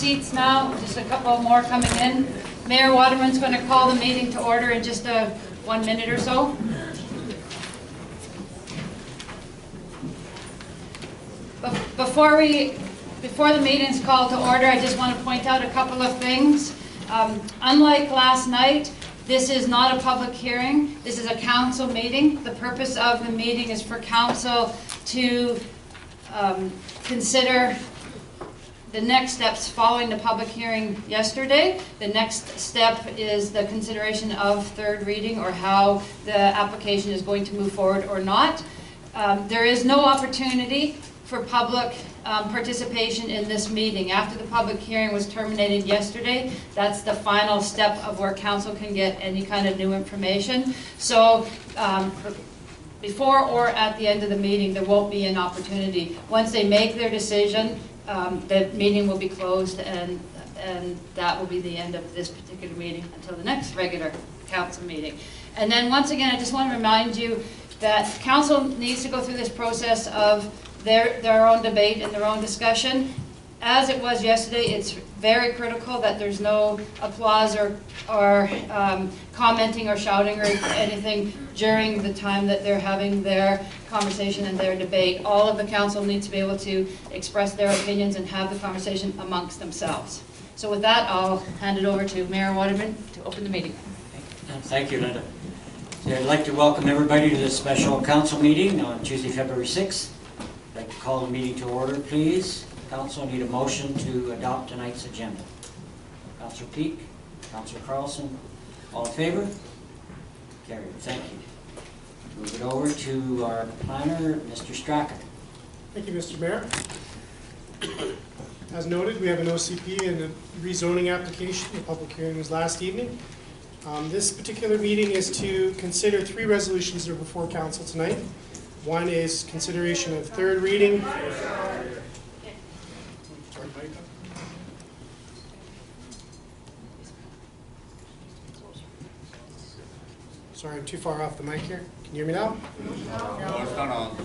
seats now, just a couple more coming in. Mayor Waterman's going to call the meeting to order in just 1 minute or so. Before the meeting's called to order, I just want to point out a couple of things. Unlike last night, this is not a public hearing. This is a council meeting. The purpose of the meeting is for council to consider the next steps following the public hearing yesterday. The next step is the consideration of third reading, or how the application is going to move forward or not. There is no opportunity for public participation in this meeting. After the public hearing was terminated yesterday, that's the final step of where council can get any kind of new information. So before or at the end of the meeting, there won't be an opportunity. Once they make their decision, the meeting will be closed, and that will be the end of this particular meeting until the next regular council meeting. And then once again, I just want to remind you that council needs to go through this process of their own debate and their own discussion. As it was yesterday, it's very critical that there's no applause or commenting or shouting or anything during the time that they're having their conversation and their debate. All of the council needs to be able to express their opinions and have the conversation amongst themselves. So with that, I'll hand it over to Mayor Waterman to open the meeting. Thank you, Linda. So I'd like to welcome everybody to this special council meeting on Tuesday, February 6th. I'd like to call the meeting to order, please. Council, need a motion to adopt tonight's agenda. Councillor Peak, Councillor Carlson, all in favor? Carried. Thank you. Move it over to our planner, Mr. Strachan. Thank you, Mr. Mayor. As noted, we have an OCP and a rezoning application. The public hearing was last evening. This particular meeting is to consider 3 resolutions that are before council tonight. One is consideration of third reading. Sorry, I'm too far off the mic here. Can you hear me now? No, it's not on.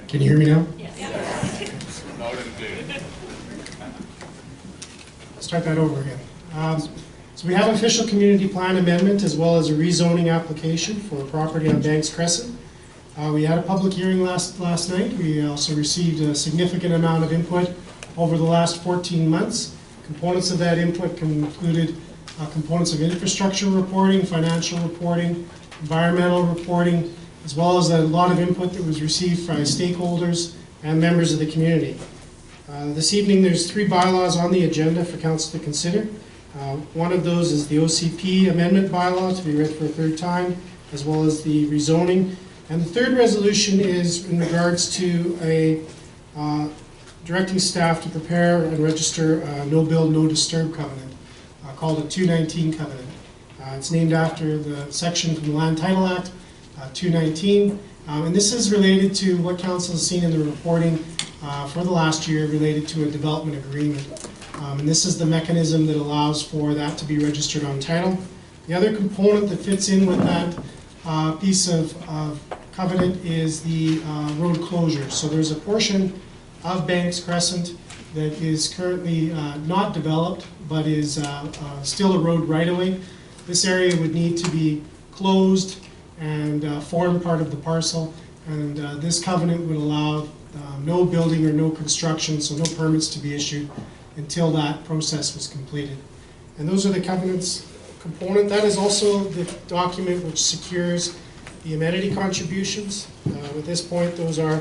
Can you hear me now? Yes. Loud and clear. Let's start that over again. So we have an official community plan amendment as well as a rezoning application for a property on Banks Crescent. We had a public hearing last night. We also received a significant amount of input over the last 14 months. Components of that input included components of infrastructure reporting, financial reporting, environmental reporting, as well as a lot of input that was received by stakeholders and members of the community. This evening there's 3 bylaws on the agenda for council to consider. One of those is the OCP amendment bylaw to be read for a 3rd time, as well as the rezoning. And the 3rd resolution is in regards to a directing staff to prepare and register a no build, no disturb covenant called a 219 covenant. It's named after the section from the Land Title Act, 219. And this is related to what council has seen in the reporting for the last year related to a development agreement. And this is the mechanism that allows for that to be registered on title. The other component that fits in with that piece of covenant is the road closure. So there's a portion of Banks Crescent that is currently not developed, but is still a road right-of-way. This area would need to be closed and form part of the parcel, and this covenant would allow no building or no construction, so no permits to be issued until that process was completed. And those are the covenants component. That is also the document which secures the amenity contributions. At this point, those are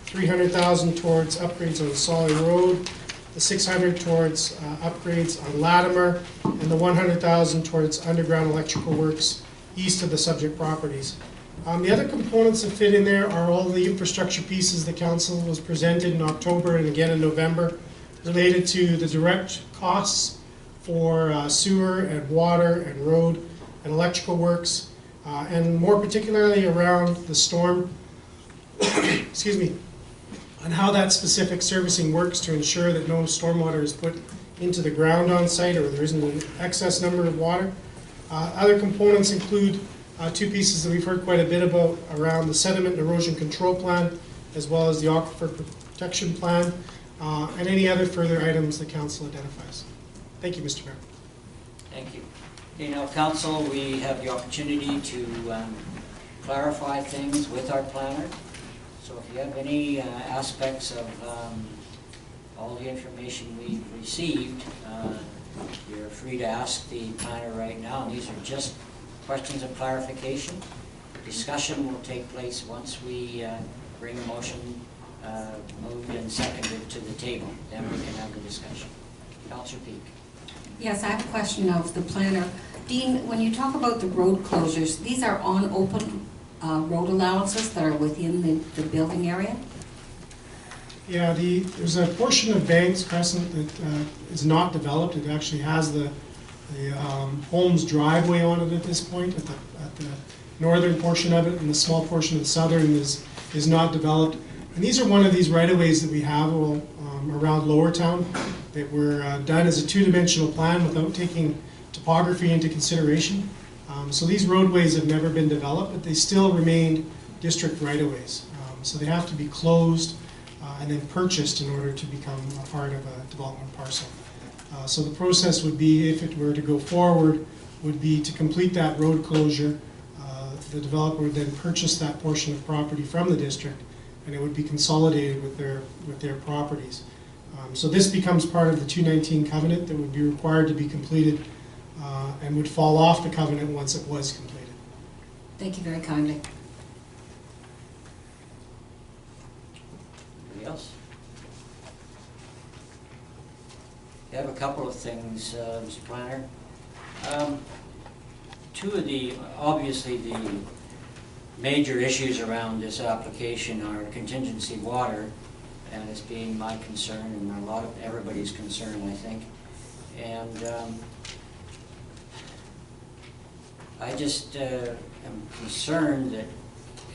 $300,000 towards upgrades on Solly Road, the $600,000 towards upgrades on Latimer, and the $100,000 towards underground electrical works east of the subject properties. The other components that fit in there are all the infrastructure pieces the council was presented in October and again in November, related to the direct costs for sewer and water and road and electrical works, and more particularly around the storm, excuse me, on how that specific servicing works to ensure that no stormwater is put into the ground on site or there isn't an excess number of water. Other components include 2 pieces that we've heard quite a bit about around the sediment and erosion control plan as well as the Aquifer Protection Plan, and any other further items the council identifies. Thank you, Mr. Mayor. Thank you. Okay, now, council, we have the opportunity to clarify things with our planner. So if you have any aspects of all the information we've received, you're free to ask the planner right now. And these are just questions of clarification. Discussion will take place once we bring a motion moved and seconded to the table. Then we can have the discussion. Councillor Peak. Yes, I have a question of the planner. Dean, when you talk about the road closures, these are on open road allowances that are within the building area? Yeah, there's a portion of Banks Crescent that is not developed. It actually has the Holmes driveway on it at this point, at the northern portion of it, and the small portion of the southern is not developed. And these are one of these right-of-ways that we have around Lowertown that were done as a two-dimensional plan without taking topography into consideration. So these roadways have never been developed, but they still remain district right-of-ways. So they have to be closed and then purchased in order to become a part of a development parcel. So the process would be, if it were to go forward, would be to complete that road closure. The developer would then purchase that portion of property from the district, and it would be consolidated with their properties. So this becomes part of the 219 covenant that would be required to be completed and would fall off the covenant once it was completed. Thank you very kindly. Anybody else? I have a couple of things, Mr. Planner. Two of obviously the major issues around this application are contingency water, and it's being my concern and everybody's concern, I think. And I just am concerned that it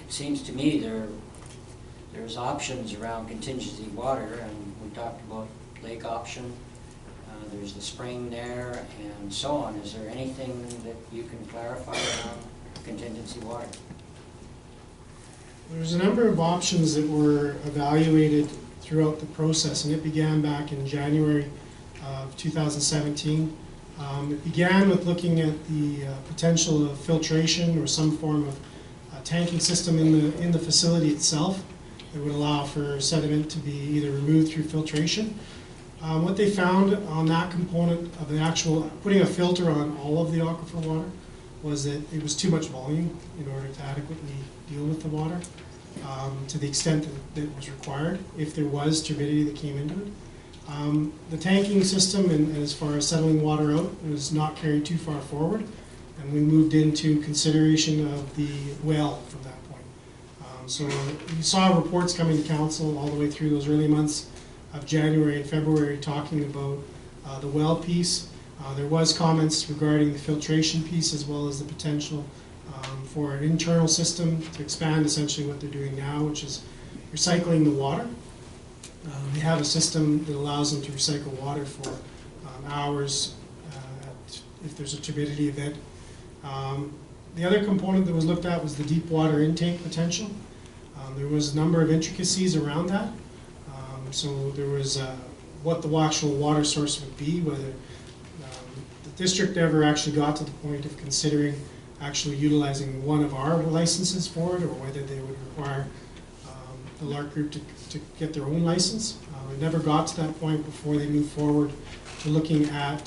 seems to me there's options around contingency water, and we talked about lake option. There's the spring there and so on. Is there anything that you can clarify around contingency water? There's a number of options that were evaluated throughout the process, and it began back in January of 2017. It began with looking at the potential of filtration or some form of tanking system in the facility itself that would allow for sediment to be either removed through filtration. What they found on that component of the actual putting a filter on all of the aquifer water was that it was too much volume in order to adequately deal with the water to the extent that was required if there was turbidity that came into it. The tanking system, and as far as settling water out, was not carried too far forward, and we moved into consideration of the well from that point. So we saw reports coming to council all the way through those early months of January and February talking about the well piece. There was comments regarding the filtration piece as well as the potential for an internal system to expand essentially what they're doing now, which is recycling the water. They have a system that allows them to recycle water for hours if there's a turbidity event. The other component that was looked at was the deep water intake potential. There was a number of intricacies around that. So there was what the actual water source would be, whether the district ever actually got to the point of considering actually utilizing one of our licenses for it, or whether they would require the LARC group to get their own license. It never got to that point before they moved forward to looking at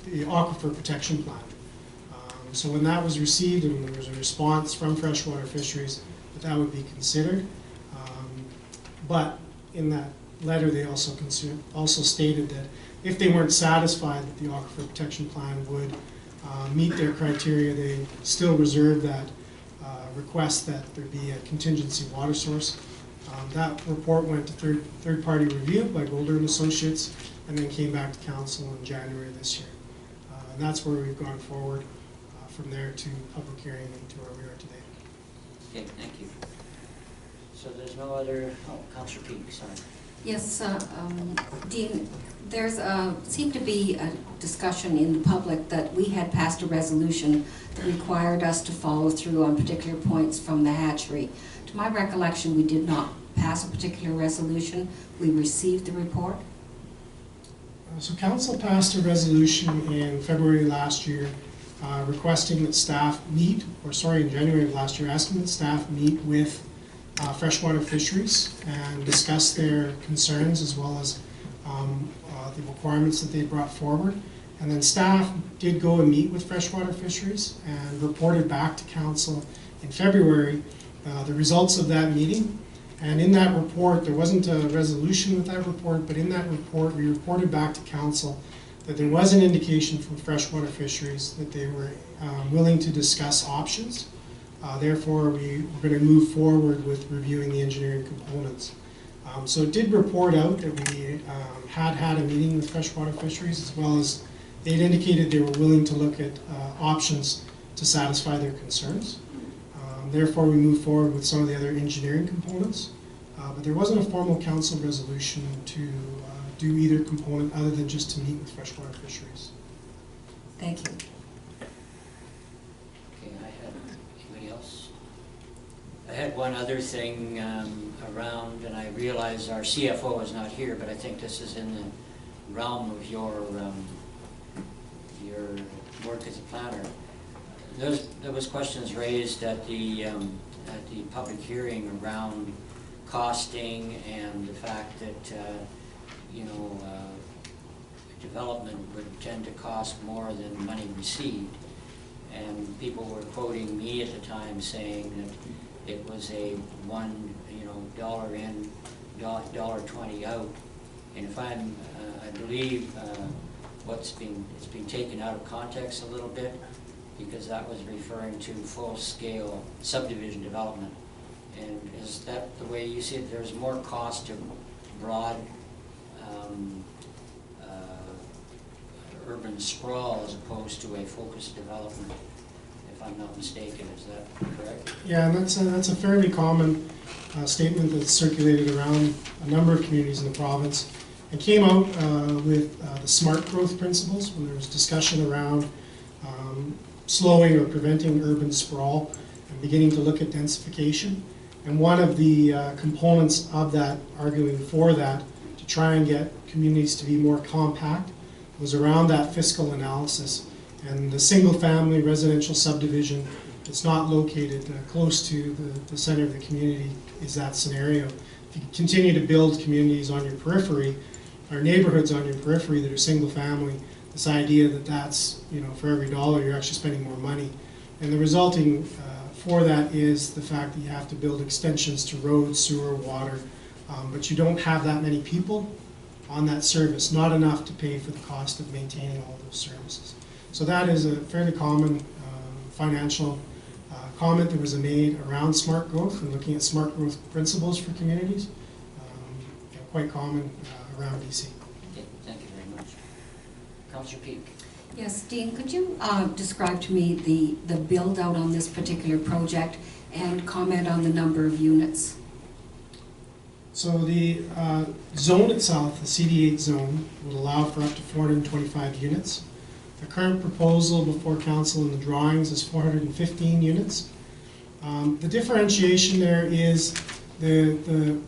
the Aquifer Protection Plan. So when that was received and there was a response from Freshwater Fisheries that would be considered, but in that letter they also stated that if they weren't satisfied that the Aquifer Protection Plan would meet their criteria, they still reserve that request that there be a contingency water source. That report went to third-party review by Golder and Associates, and then came back to council in January of this year. And that's where we've gone forward from there to public hearing and to where we are today. Okay, thank you. So there's no other, Councillor Peak, sorry. Yes, Dean, there's seemed to be a discussion in the public that we had passed a resolution that required us to follow through on particular points from the hatchery. To my recollection, we did not pass a particular resolution, we receive the report? So council passed a resolution in February last year requesting that staff meet, or sorry, in January of last year, asking that staff meet with freshwater fisheries and discuss their concerns as well as the requirements that they brought forward. And then staff did go and meet with freshwater fisheries and reported back to council in February the results of that meeting. And in that report, there wasn't a resolution with that report, but in that report, we reported back to council that there was an indication from freshwater fisheries that they were willing to discuss options. Therefore, we were going to move forward with reviewing the engineering components. So it did report out that we had a meeting with freshwater fisheries, as well as they had indicated they were willing to look at options to satisfy their concerns. Therefore, we moved forward with some of the other engineering components, but there wasn't a formal council resolution to do either component other than just to meet with freshwater fisheries. Thank you. Okay, anybody else? I had one other thing around, and I realize our CFO is not here, but I think this is in the realm of your work as a planner. There was questions raised at the public hearing around costing and the fact that development would tend to cost more than money received, and people were quoting me at the time saying that it was a $1 in, $1.20 out, and if I believe it's been taken out of context a little bit, because that was referring to full-scale subdivision development. And is that the way you see it? There's more cost to broad urban sprawl as opposed to a focused development, if I'm not mistaken. Is that correct? Yeah, and that's a fairly common statement that's circulated around a number of communities in the province. It came out with the SMART growth principles when there was discussion around slowing or preventing urban sprawl and beginning to look at densification. And one of the components of that, arguing for that, to try and get communities to be more compact, was around that fiscal analysis. And the single-family residential subdivision that's not located close to the center of the community is that scenario. If you continue to build communities on your periphery, or neighborhoods on your periphery that are single-family, this idea that that's, for every dollar you're actually spending more money. And the resulting for that is the fact that you have to build extensions to roads, sewer, water, but you don't have that many people on that service, not enough to pay for the cost of maintaining all those services. So that is a fairly common financial comment that was made around smart growth and looking at smart growth principles for communities. Quite common around BC. Okay, thank you very much. Councillor Peak. Yes, Dean, could you describe to me the build out on this particular project and comment on the number of units? So the zone itself, the CD8 zone, would allow for up to 425 units. The current proposal before council in the drawings is 415 units. The differentiation there is the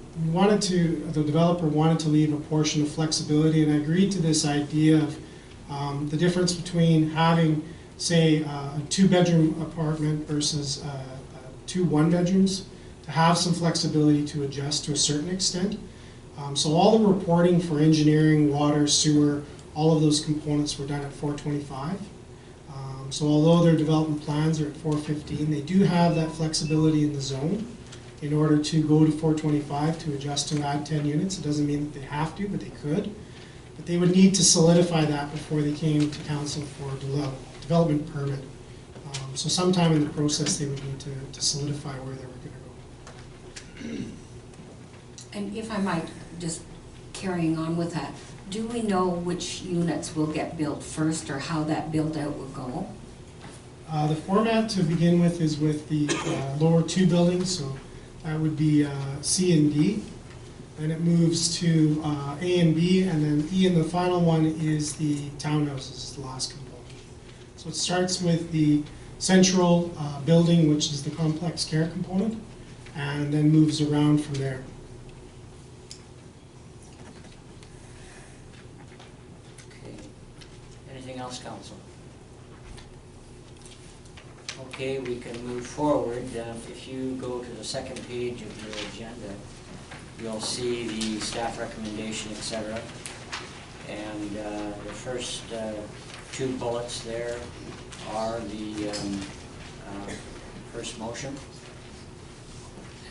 developer wanted to leave a portion of flexibility, and I agreed to this idea of the difference between having, say, a 2-bedroom apartment versus 2 1-bedrooms, to have some flexibility to adjust to a certain extent. So all the reporting for engineering, water, sewer, all of those components were done at 425. So although their development plans are at 415, they do have that flexibility in the zone in order to go to 425 to adjust to add 10 units. It doesn't mean that they have to, but they could. But they would need to solidify that before they came to council for development permit. So sometime in the process they would need to solidify where they were going to go. And if I might, just carrying on with that, do we know which units will get built first or how that build out will go? The format to begin with is with the lower 2 buildings, so that would be C and D. Then it moves to A and B, and then E, and the final one is the townhouses, is the last component. So it starts with the central building, which is the complex care component, and then moves around from there. else, council? Okay, we can move forward. If you go to the second page of your agenda, you'll see the staff recommendation, etc. And the first two bullets there are the first motion.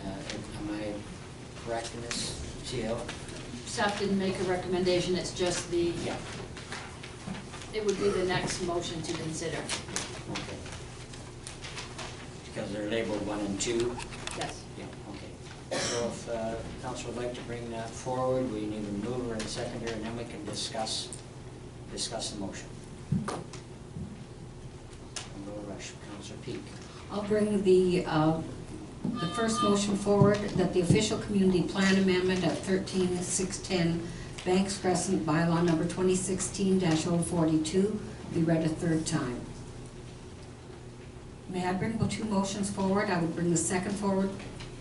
Am I correct in this, CL? Staff didn't make a recommendation, it's just the, Yeah. it would be the next motion to consider. Okay. Because they're labeled 1 and 2? Yes. Yeah, okay. So if council would like to bring that forward, we need a mover and seconder, and then we can discuss the motion. We'll go to rush. Councilor Peak. I'll bring the first motion forward, that the official community plan amendment at 13610 Banks Crescent, bylaw number 2016-042, be read a third time. May I bring the two motions forward? I would bring the second forward,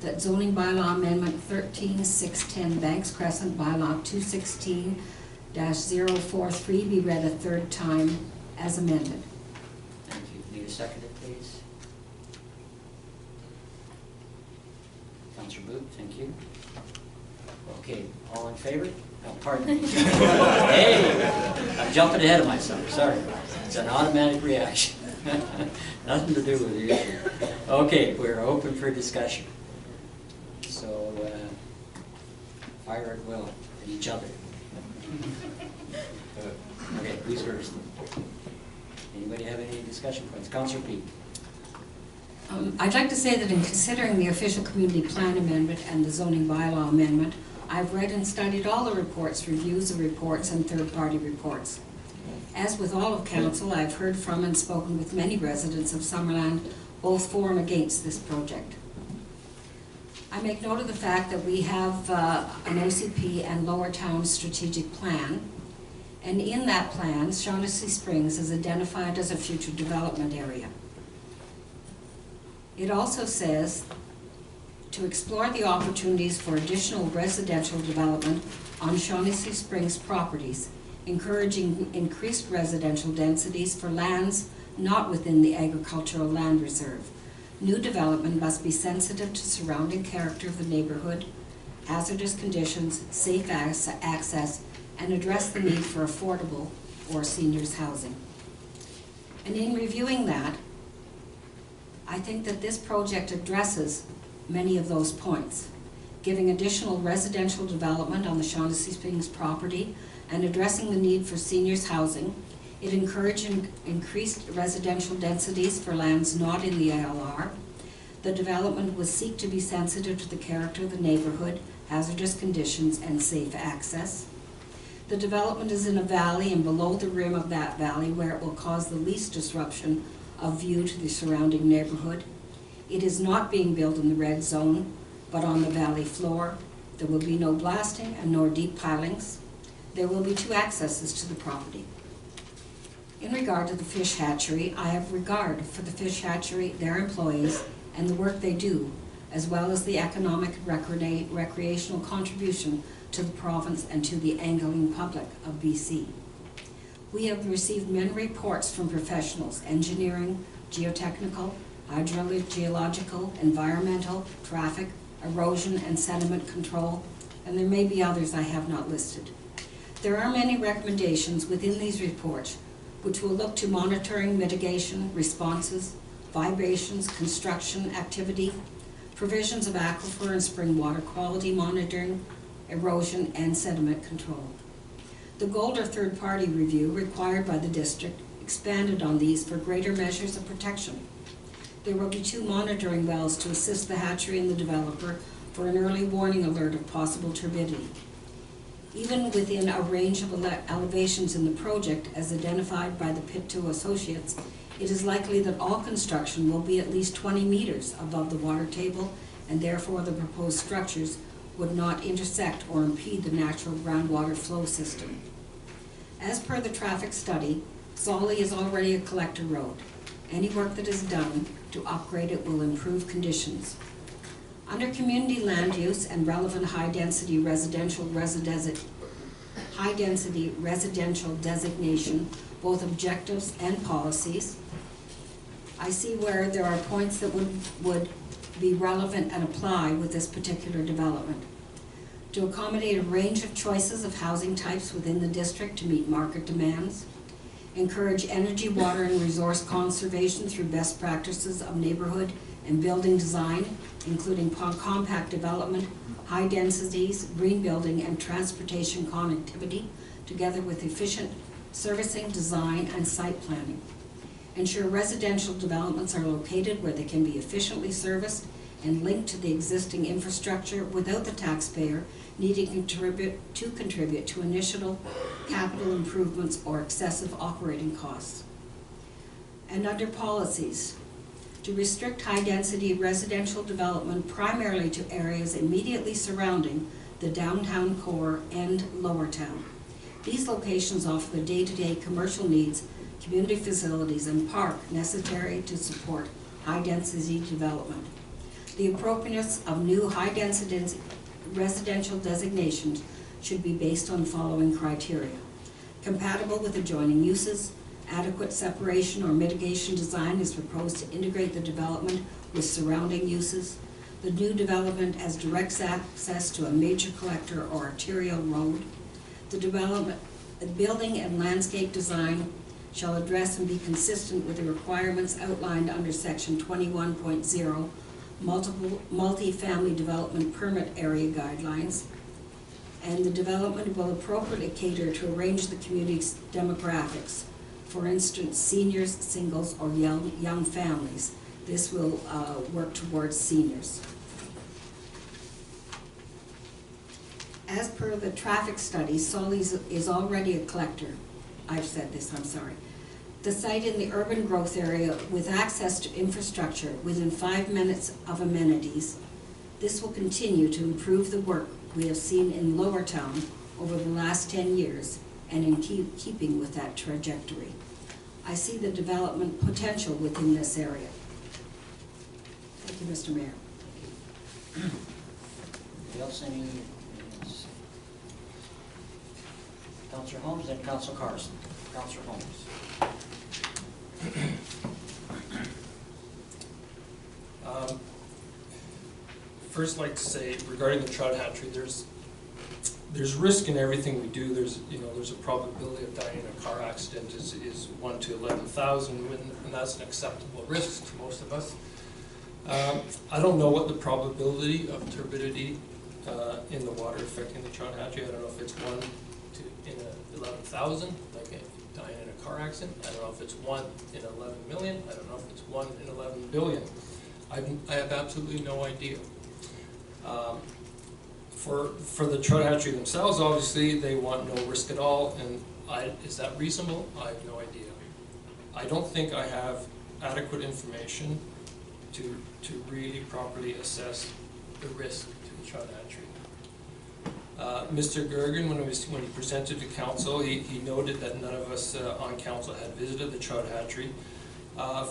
that zoning bylaw amendment 13610 Banks Crescent, bylaw 216-043, be read a third time as amended. Thank you. Need a seconder, please? Councilor Booth, thank you. Okay, all in favor? No, pardon me. Hey, I'm jumping ahead of myself, sorry. It's an automatic reaction. Nothing to do with the issue. Okay, we're open for discussion. So, fire at will at each other. Okay, who's first? Anybody have any discussion points? Councilor Peak. I'd like to say that in considering the official community plan amendment and the zoning bylaw amendment, I've read and studied all the reports, reviews of reports, and third-party reports. As with all of council, I've heard from and spoken with many residents of Summerland, both for and against this project. I make note of the fact that we have an OCP and Lower Town strategic plan, and in that plan, Shaughnessy Springs is identified as a future development area. It also says to explore the opportunities for additional residential development on Shaughnessy Springs properties, encouraging increased residential densities for lands not within the agricultural land reserve. New development must be sensitive to surrounding character of the neighborhood, hazardous conditions, safe access, and address the need for affordable or seniors housing. And in reviewing that, I think that this project addresses many of those points, giving additional residential development on the Shaughnessy Springs property and addressing the need for seniors housing. It encouraged increased residential densities for lands not in the ALR. The development will seek to be sensitive to the character of the neighborhood, hazardous conditions, and safe access. The development is in a valley and below the rim of that valley where it will cause the least disruption of view to the surrounding neighborhood. It is not being built in the red zone, but on the valley floor. There will be no blasting and nor deep pilings. There will be 2 accesses to the property. In regard to the fish hatchery, I have regard for the fish hatchery, their employees, and the work they do, as well as the economic recreational contribution to the province and to the angling public of BC. We have received many reports from professionals, engineering, geotechnical, hydrogeological, environmental, traffic, erosion, and sediment control, and there may be others I have not listed. There are many recommendations within these reports which will look to monitoring, mitigation, responses, vibrations, construction activity, provisions of aquifer and spring water quality monitoring, erosion, and sediment control. The Golder third-party review required by the district expanded on these for greater measures of protection. There will be 2 monitoring wells to assist the hatchery and the developer for an early warning alert of possible turbidity. Even within a range of elevations in the project as identified by the Pit 2 Associates, it is likely that all construction will be at least 20 meters above the water table, and therefore the proposed structures would not intersect or impede the natural groundwater flow system. As per the traffic study, Solly is already a collector road. Any work that is done to upgrade it will improve conditions. Under community land use and relevant high-density residential high-density residential designation, both objectives and policies. I see where there are points that would be relevant and apply with this particular development. To accommodate a range of choices of housing types within the district to meet market demands. Encourage energy, water, and resource conservation through best practices of neighborhood and building design, including compact development, high densities, green building, and transportation connectivity, together with efficient servicing, design, and site planning. Ensure residential developments are located where they can be efficiently serviced and linked to the existing infrastructure without the taxpayer needing to contribute to initial capital improvements or excessive operating costs. And under policies, to restrict high-density residential development primarily to areas immediately surrounding the downtown core and lower town. These locations offer the day-to-day commercial needs, community facilities, and park necessary to support high-density development. The appropriateness of new high-density residential designations should be based on the following criteria: compatible with adjoining uses, adequate separation or mitigation design is proposed to integrate the development with surrounding uses, the new development has direct access to a major collector or arterial road, the building and landscape design shall address and be consistent with the requirements outlined under section 21.0 multi-family development permit area guidelines, and the development will appropriately cater to a range of the community's demographics, for instance, seniors, singles, or young families. This will work towards seniors. As per the traffic study, Solis is already a collector. I've said this, I'm sorry. The site in the urban growth area with access to infrastructure within 5 minutes of amenities. This will continue to improve the work we have seen in Lower Town over the last 10 years and in keeping with that trajectory. I see the development potential within this area. Thank you, Mr. Mayor. Anybody else? Any? Yes. Councillor Holmes and Councillor Carson. Councillor Holmes. First, I'd like to say regarding the trout hatchery, there's risk in everything we do. There's a probability of dying in a car accident is 1 to 11,000, and that's an acceptable risk to most of us. I don't know what the probability of turbidity in the water affecting the trout hatchery. I don't know if it's 1 in 11,000, like dying in a car accident. I don't know if it's 1 in 11 million. I don't know if it's 1 in 11 billion. I have absolutely no idea. For the trout hatchery themselves, obviously, they want no risk at all, and is that reasonable? I have no idea. I don't think I have adequate information to really properly assess the risk to the trout hatchery. Mr. Gergen, when he presented to council, he noted that none of us on council had visited the trout hatchery.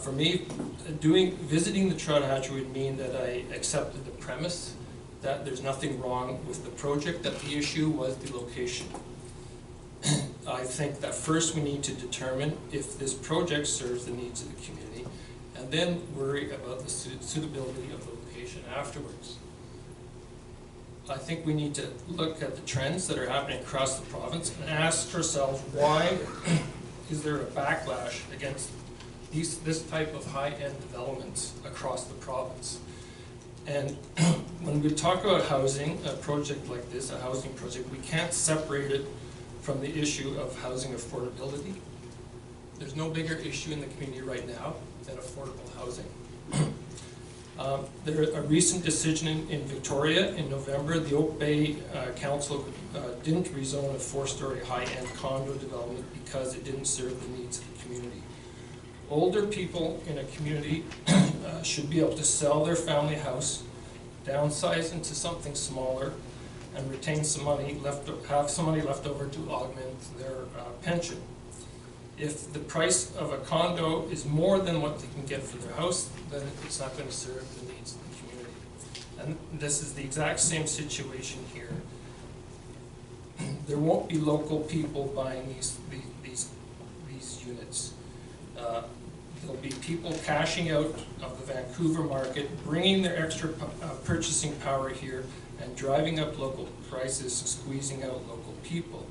For me, visiting the trout hatchery would mean that I accepted the premise that there's nothing wrong with the project, that the issue was the location. I think that first we need to determine if this project serves the needs of the community, and then worry about the suitability of the location afterwards. I think we need to look at the trends that are happening across the province and ask ourselves, why is there a backlash against this type of high-end developments across the province? And when we talk about housing, a project like this, a housing project, we can't separate it from the issue of housing affordability. There's no bigger issue in the community right now than affordable housing. A recent decision in Victoria in November, the Oak Bay Council didn't rezone a 4-story high-end condo development because it didn't serve the needs of the community. Older people in a community should be able to sell their family house, downsize into something smaller, and retain some money have some money left over to augment their pension. If the price of a condo is more than what they can get for their house, then it's not going to serve the needs of the community. And this is the exact same situation here. there won't be local people buying these units. There'll be people cashing out of the Vancouver market, bringing their extra purchasing power here, and driving up local prices, squeezing out local people.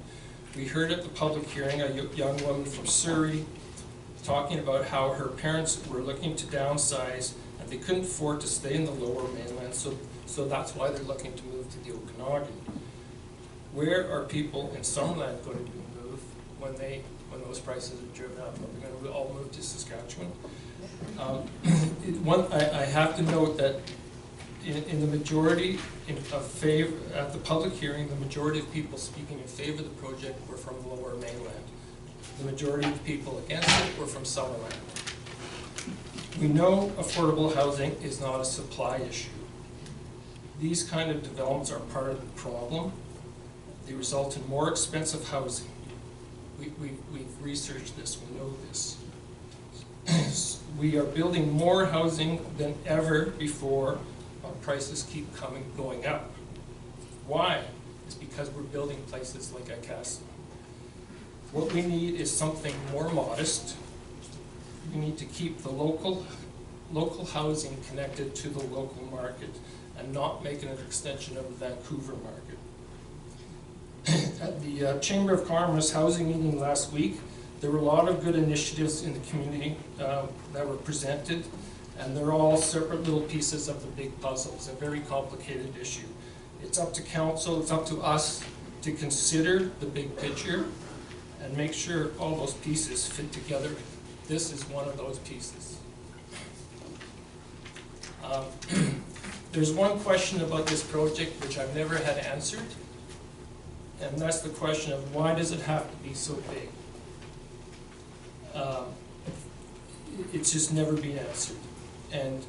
We heard at the public hearing a young woman from Surrey talking about how her parents were looking to downsize and they couldn't afford to stay in the lower mainland, so that's why they're looking to move to the Okanagan. Where are people in Summerland going to move when those prices are driven up? Are we going to all move to Saskatchewan? I have to note that in the majority at the public hearing, the majority of people speaking in favor of the project were from the lower mainland. The majority of people against it were from Summerland. We know affordable housing is not a supply issue. These kind of developments are part of the problem. They result in more expensive housing. We've researched this, we know this. We are building more housing than ever before. Prices keep going up. Why? It's because we're building places like Icasa. What we need is something more modest. We need to keep the local housing connected to the local market and not make it an extension of the Vancouver market. At the Chamber of Commerce housing meeting last week, there were a lot of good initiatives in the community that were presented, and they're all separate little pieces of the big puzzle. It's a very complicated issue. It's up to council, it's up to us to consider the big picture and make sure all those pieces fit together. This is one of those pieces. There's one question about this project which I've never had answered, and that's the question of why does it have to be so big? It's just never been answered. And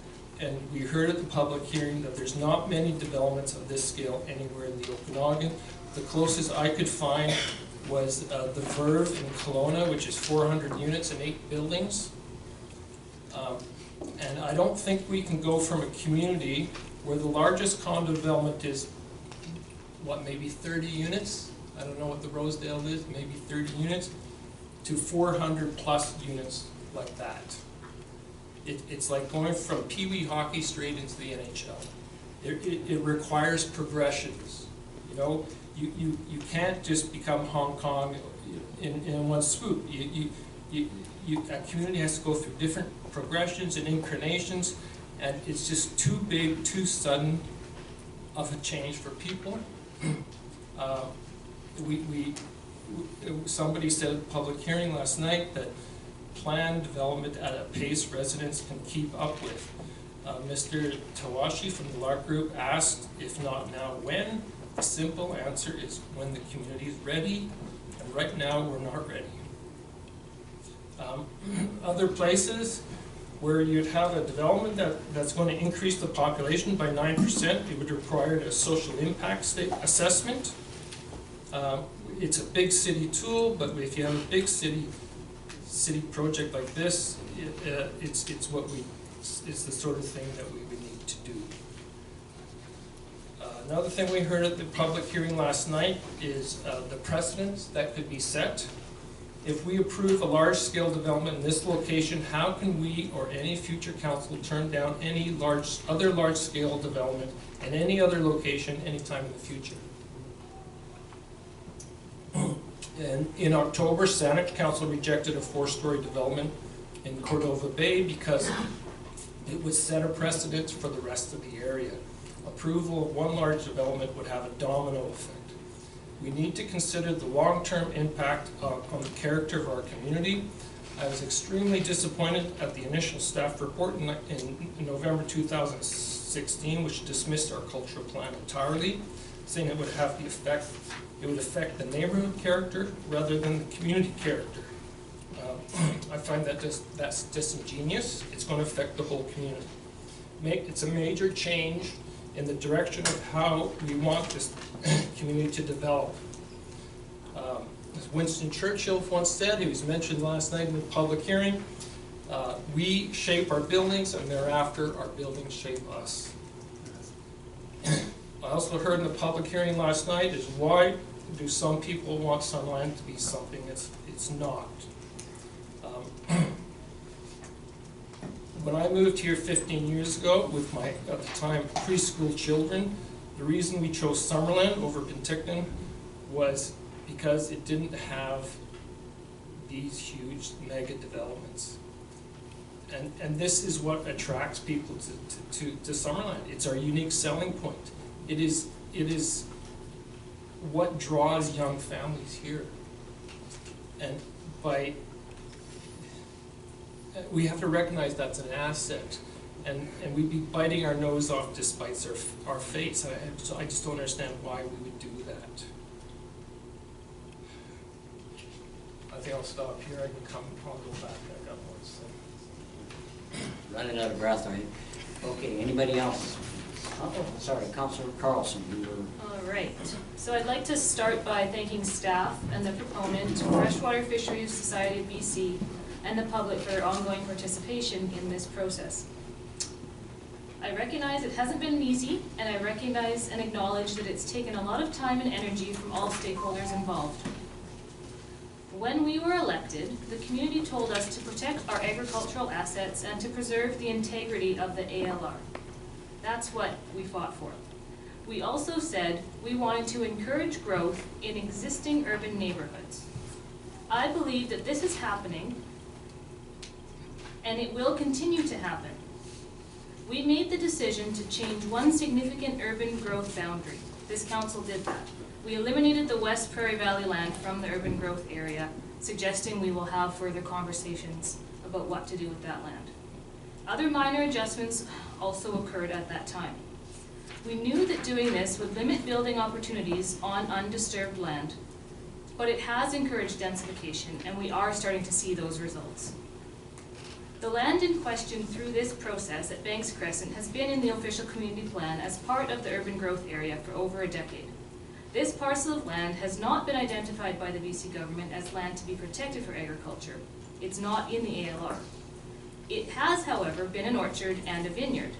we heard at the public hearing that there's not many developments of this scale anywhere in the Okanagan. The closest I could find was the Verve in Kelowna, which is 400 units and 8 buildings. And I don't think we can go from a community where the largest condo development is, what, maybe 30 units? I don't know what the Rosedale is, maybe 30 units, to 400 plus units like that. It's like going from Pee Wee hockey straight into the NHL. It requires progressions. You know, you can't just become Hong Kong in one swoop. A community has to go through different progressions and inclinations, and it's just too big, too sudden of a change for people. Somebody said at the public hearing last night that planned development at a pace residents can keep up with. Mr. Tawashi from the Lark Group asked, if not now, when? The simple answer is when the community is ready, and right now we're not ready. Other places where you'd have a development that's going to increase the population by 9%, it would require a social impact assessment. It's a big city tool, but if you have a big city project like this, it's the sort of thing that we would need to do. Another thing we heard at the public hearing last night is the precedents that could be set. If we approve a large-scale development in this location, how can we or any future council turn down any other large-scale development in any other location anytime in the future? And in October, Saanich Council rejected a 4-story development in Cordova Bay because it would set a precedent for the rest of the area. Approval of one large development would have a domino effect. We need to consider the long-term impact on the character of our community. I was extremely disappointed at the initial staff report in November 2016, which dismissed our cultural plan entirely, saying it would have the effect, it would affect the neighborhood character rather than the community character. I find that that's disingenuous. It's going to affect the whole community. It's a major change in the direction of how we want this community to develop. As Winston Churchill once said, he was mentioned last night in the public hearing, we shape our buildings and thereafter our buildings shape us. I also heard in the public hearing last night is why Do some people want Summerland to be something it's not? When I moved here 15 years ago with my, at the time, preschool children, the reason we chose Summerland over Penticton was because it didn't have these huge mega developments. And this is what attracts people to Summerland. It's our unique selling point. It is what draws young families here. And we have to recognize that's an asset, and we'd be biting our nose off to spite our face. I just don't understand why we would do that. I think I'll stop here. I'll go back. I got more to say. Running out of breath, are you? Okay, anybody else? Oh, sorry, Councillor Carlson, you were... All right, so I'd like to start by thanking staff and the proponent, Freshwater Fisheries Society of BC, and the public for their ongoing participation in this process. I recognize it hasn't been easy, and I recognize and acknowledge that it's taken a lot of time and energy from all stakeholders involved. When we were elected, the community told us to protect our agricultural assets and to preserve the integrity of the ALR. That's what we fought for. We also said we wanted to encourage growth in existing urban neighborhoods. I believe that this is happening, and it will continue to happen. We made the decision to change one significant urban growth boundary. This council did that. We eliminated the West Prairie Valley land from the urban growth area, suggesting we will have further conversations about what to do with that land. Other minor adjustments also occurred at that time. We knew that doing this would limit building opportunities on undisturbed land, but it has encouraged densification, and we are starting to see those results. The land in question through this process at Banks Crescent has been in the official community plan as part of the urban growth area for over a decade. This parcel of land has not been identified by the BC government as land to be protected for agriculture. It's not in the ALR. It has, however, been an orchard and a vineyard.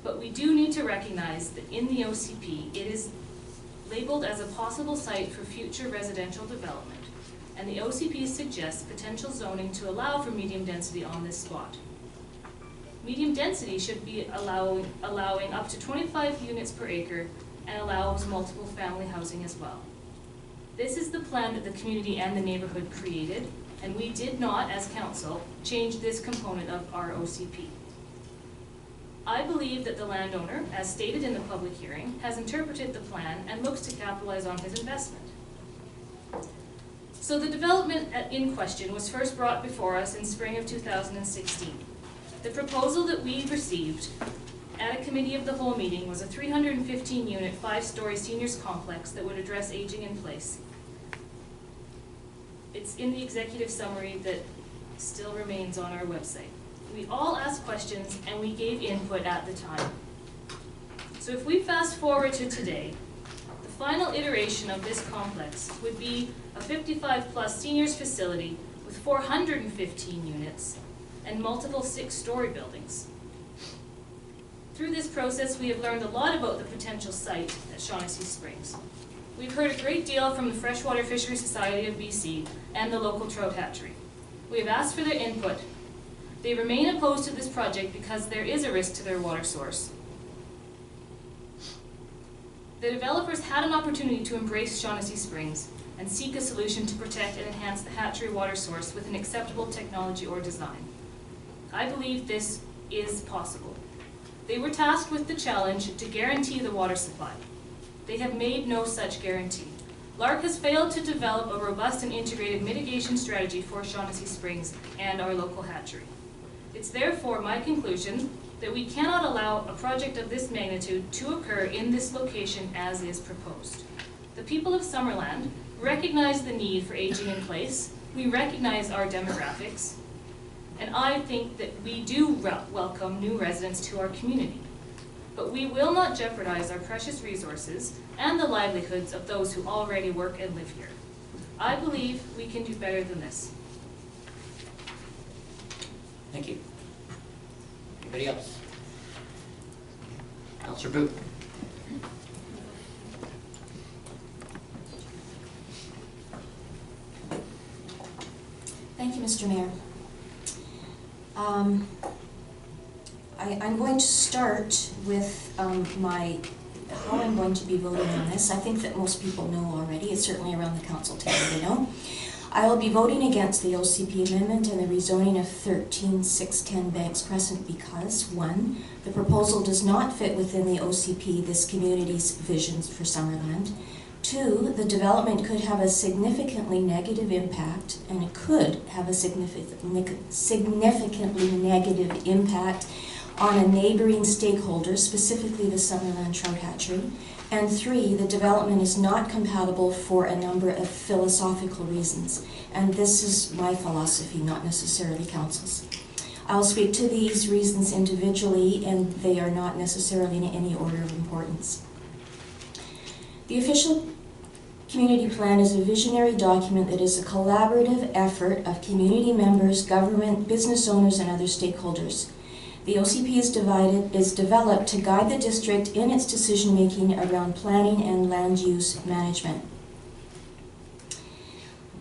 But we do need to recognize that in the OCP, it is labeled as a possible site for future residential development, and the OCP suggests potential zoning to allow for medium density on this spot. Medium density should be allowing up to 25 units per acre and allows multiple family housing as well. This is the plan that the community and the neighborhood created, and we did not, as council, change this component of our OCP. I believe that the landowner, as stated in the public hearing, has interpreted the plan and looks to capitalize on his investment. So the development in question was first brought before us in spring of 2016. The proposal that we received at a committee of the whole meeting was a 315-unit, 5-story seniors complex that would address aging in place. It's in the executive summary that still remains on our website. We all asked questions and we gave input at the time. So if we fast forward to today, the final iteration of this complex would be a 55+ seniors facility with 415 units and multiple 6-story buildings. Through this process, we have learned a lot about the potential site at Shaughnessy Springs. We've heard a great deal from the Freshwater Fisheries Society of BC and the local trout hatchery. We have asked for their input. They remain opposed to this project because there is a risk to their water source. The developers had an opportunity to embrace Shaughnessy Springs and seek a solution to protect and enhance the hatchery water source with an acceptable technology or design. I believe this is possible. They were tasked with the challenge to guarantee the water supply. They have made no such guarantee. LARC has failed to develop a robust and integrated mitigation strategy for Shaughnessy Springs and our local hatchery. It's therefore my conclusion that we cannot allow a project of this magnitude to occur in this location as is proposed. The people of Summerland recognize the need for aging in place. We recognize our demographics. And I think that we do welcome new residents to our community. But we will not jeopardize our precious resources and the livelihoods of those who already work and live here. I believe we can do better than this. Thank you. Anybody else? Councillor Booth. you, Mr. Mayor. I'm going to start with how I'm going to be voting on this. I think that most people know already. It's certainly around the council table, they know. I will be voting against the OCP amendment and the rezoning of 13610 Banks Crescent because, 1, the proposal does not fit within the OCP, this community's visions for Summerland. 2, the development could have a significantly negative impact, and it could have a significantly negative impact on a neighboring stakeholder, specifically the Summerland Trout Hatchery. And 3, the development is not compatible for a number of philosophical reasons. And this is my philosophy, not necessarily council's. I'll speak to these reasons individually, and they are not necessarily in any order of importance. The official community plan is a visionary document that is a collaborative effort of community members, government, business owners, and other stakeholders. The OCP is developed to guide the district in its decision-making around planning and land use management.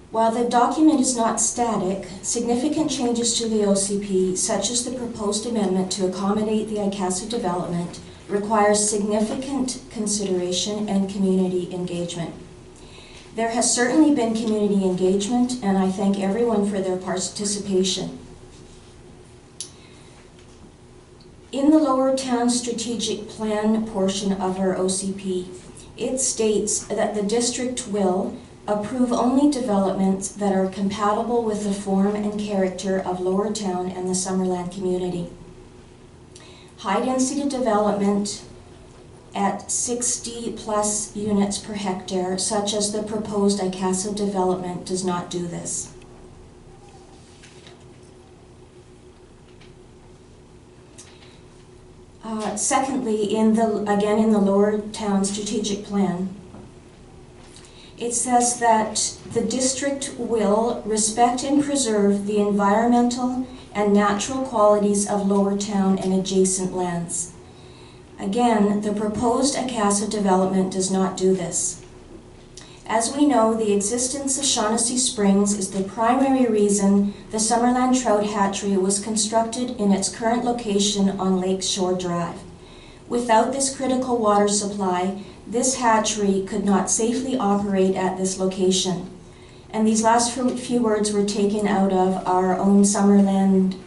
While the document is not static, significant changes to the OCP, such as the proposed amendment to accommodate the ICASA development, requires significant consideration and community engagement. There has certainly been community engagement, and I thank everyone for their participation. In the Lower Town Strategic Plan portion of our OCP, it states that the district will approve only developments that are compatible with the form and character of Lower Town and the Summerland community. High-density development at 60 plus units per hectare, such as the proposed ICASA development, does not do this. Secondly, again in the Lower Town Strategic Plan, it says that the district will respect and preserve the environmental and natural qualities of Lower Town and adjacent lands. Again, the proposed ICASA development does not do this. As we know, the existence of Shaughnessy Springs is the primary reason the Summerland Trout Hatchery was constructed in its current location on Lake Shore Drive. Without this critical water supply, this hatchery could not safely operate at this location. And these last few words were taken out of our own Summerland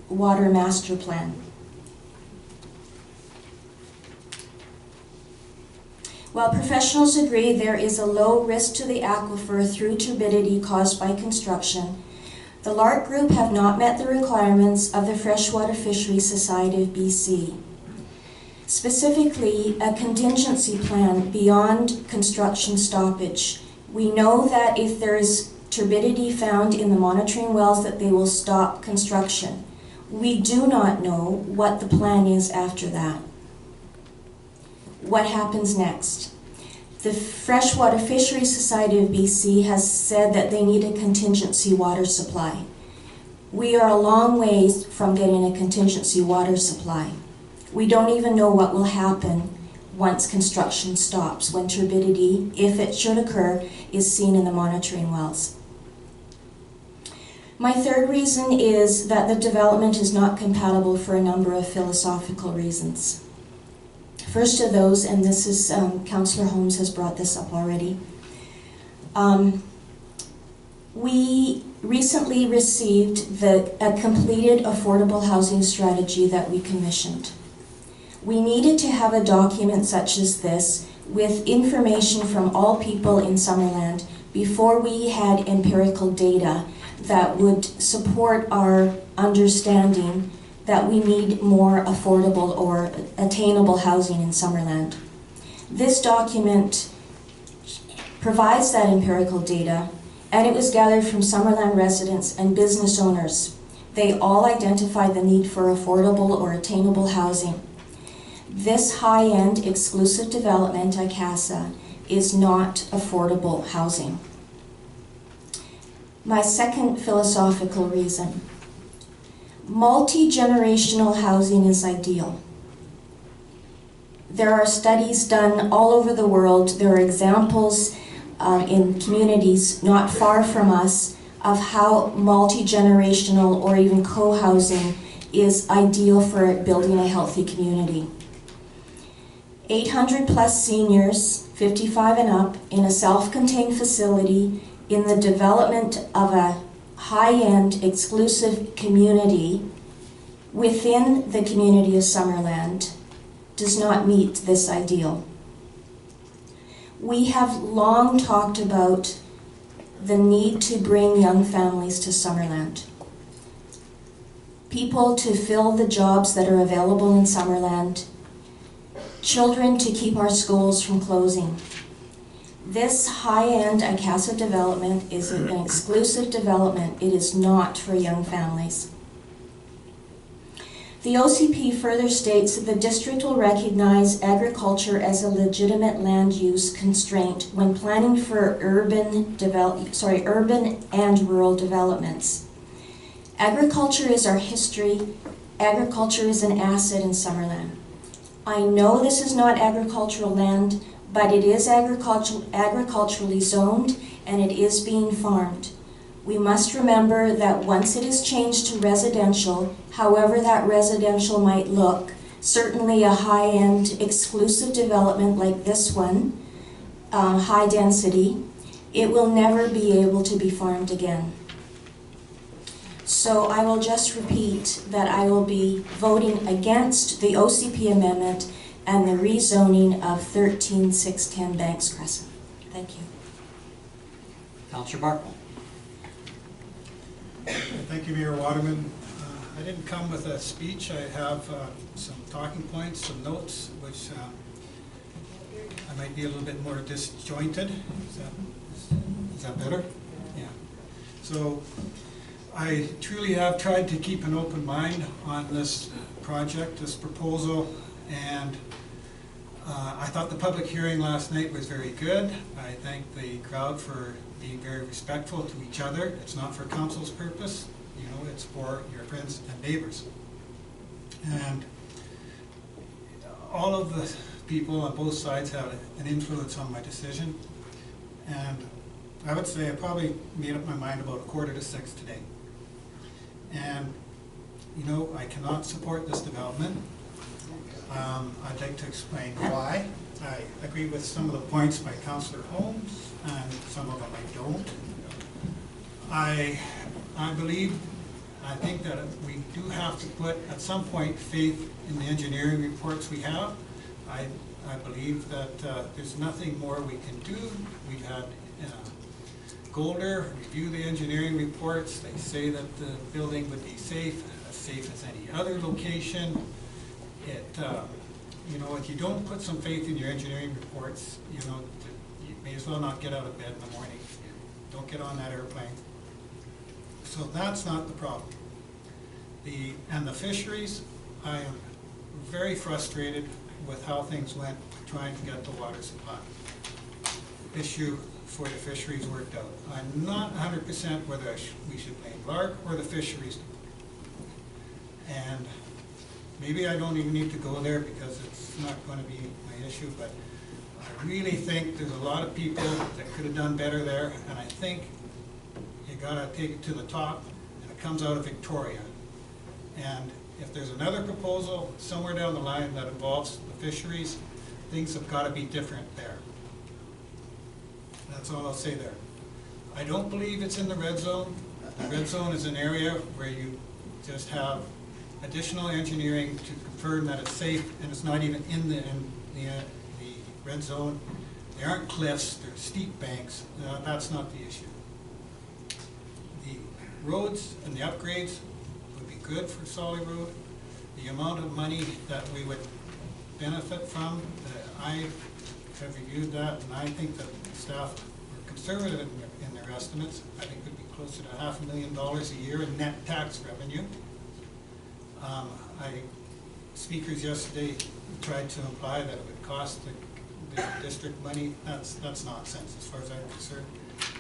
Water Master Plan. While professionals agree there is a low risk to the aquifer through turbidity caused by construction, the LARC Group have not met the requirements of the Freshwater Fisheries Society of BC. Specifically, a contingency plan beyond construction stoppage. We know that if there is turbidity found in the monitoring wells that they will stop construction. We do not know what the plan is after that. What happens next? The Freshwater Fisheries Society of BC has said that they need a contingency water supply. We are a long ways from getting a contingency water supply. We don't even know what will happen once construction stops, when turbidity, if it should occur, is seen in the monitoring wells. My third reason is that the development is not compatible for a number of philosophical reasons. First of those, and this is, Councillor Holmes has brought this up already, we recently received a completed affordable housing strategy that we commissioned. We needed to have a document such as this with information from all people in Summerland before we had empirical data that would support our understanding that we need more affordable or attainable housing in Summerland. This document provides that empirical data, and it was gathered from Summerland residents and business owners. They all identified the need for affordable or attainable housing. This high-end exclusive development, ICASA, is not affordable housing. My second philosophical reason. Multi-generational housing is ideal. There are studies done all over the world. There are examples in communities not far from us of how multi-generational or even co-housing is ideal for building a healthy community. 800 plus seniors, 55 and up, in a self-contained facility in the development of a high-end exclusive community within the community of Summerland does not meet this ideal. We have long talked about the need to bring young families to Summerland. People to fill the jobs that are available in Summerland. Children to keep our schools from closing. This high-end ICASA development is an exclusive development. It is not for young families. The OCP further states that the district will recognize agriculture as a legitimate land use constraint when planning for urban and rural developments. Agriculture is our history. Agriculture is an asset in Summerland. I know this is not agricultural land, but it is agriculturally zoned and it is being farmed. We must remember that once it is changed to residential, however that residential might look, certainly a high-end exclusive development like this one, high density, it will never be able to be farmed again. So I will just repeat that I will be voting against the OCP amendment and the rezoning of 13610 Banks Crescent. Thank you. Councillor Barkle. Thank you, Mayor Waterman. I didn't come with a speech. I have some talking points, some notes, which I might be a little bit more disjointed. Is that better? Yeah. So I truly have tried to keep an open mind on this project, this proposal, and I thought the public hearing last night was very good. I thank the crowd for being very respectful to each other. It's not for council's purpose, you know, it's for your friends and neighbors. And all of the people on both sides have an influence on my decision. And I would say I probably made up my mind about 5:45 today. And, you know, I cannot support this development. I'd like to explain why. I agree with some of the points by Councillor Holmes, and some of them I don't. I think that we do have to put, at some point, faith in the engineering reports we have. I believe that there's nothing more we can do. We've had Golder review the engineering reports. They say that the building would be safe as any other location. You know, if you don't put some faith in your engineering reports, you know, you may as well not get out of bed in the morning. Don't get on that airplane. So that's not the problem. And the fisheries, I am very frustrated with how things went trying to get the water supply issue for the fisheries worked out. I'm not 100% whether we should blame Lark or the fisheries. And maybe I don't even need to go there because it's not going to be my issue, but I really think there's a lot of people that could have done better there, and I think you gotta take it to the top, and it comes out of Victoria. And if there's another proposal somewhere down the line that involves the fisheries, things have got to be different there. That's all I'll say there. I don't believe it's in the red zone. The red zone is an area where you just have additional engineering to confirm that it's safe, and it's not even in the red zone. There aren't cliffs, they're steep banks. That's not the issue. The roads and the upgrades would be good for Solly Road. The amount of money that we would benefit from, I have reviewed that, and I think that staff were conservative in their estimates. I think it would be closer to $500,000 a year in net tax revenue. Speakers yesterday tried to imply that it would cost the district money. That's nonsense as far as I'm concerned.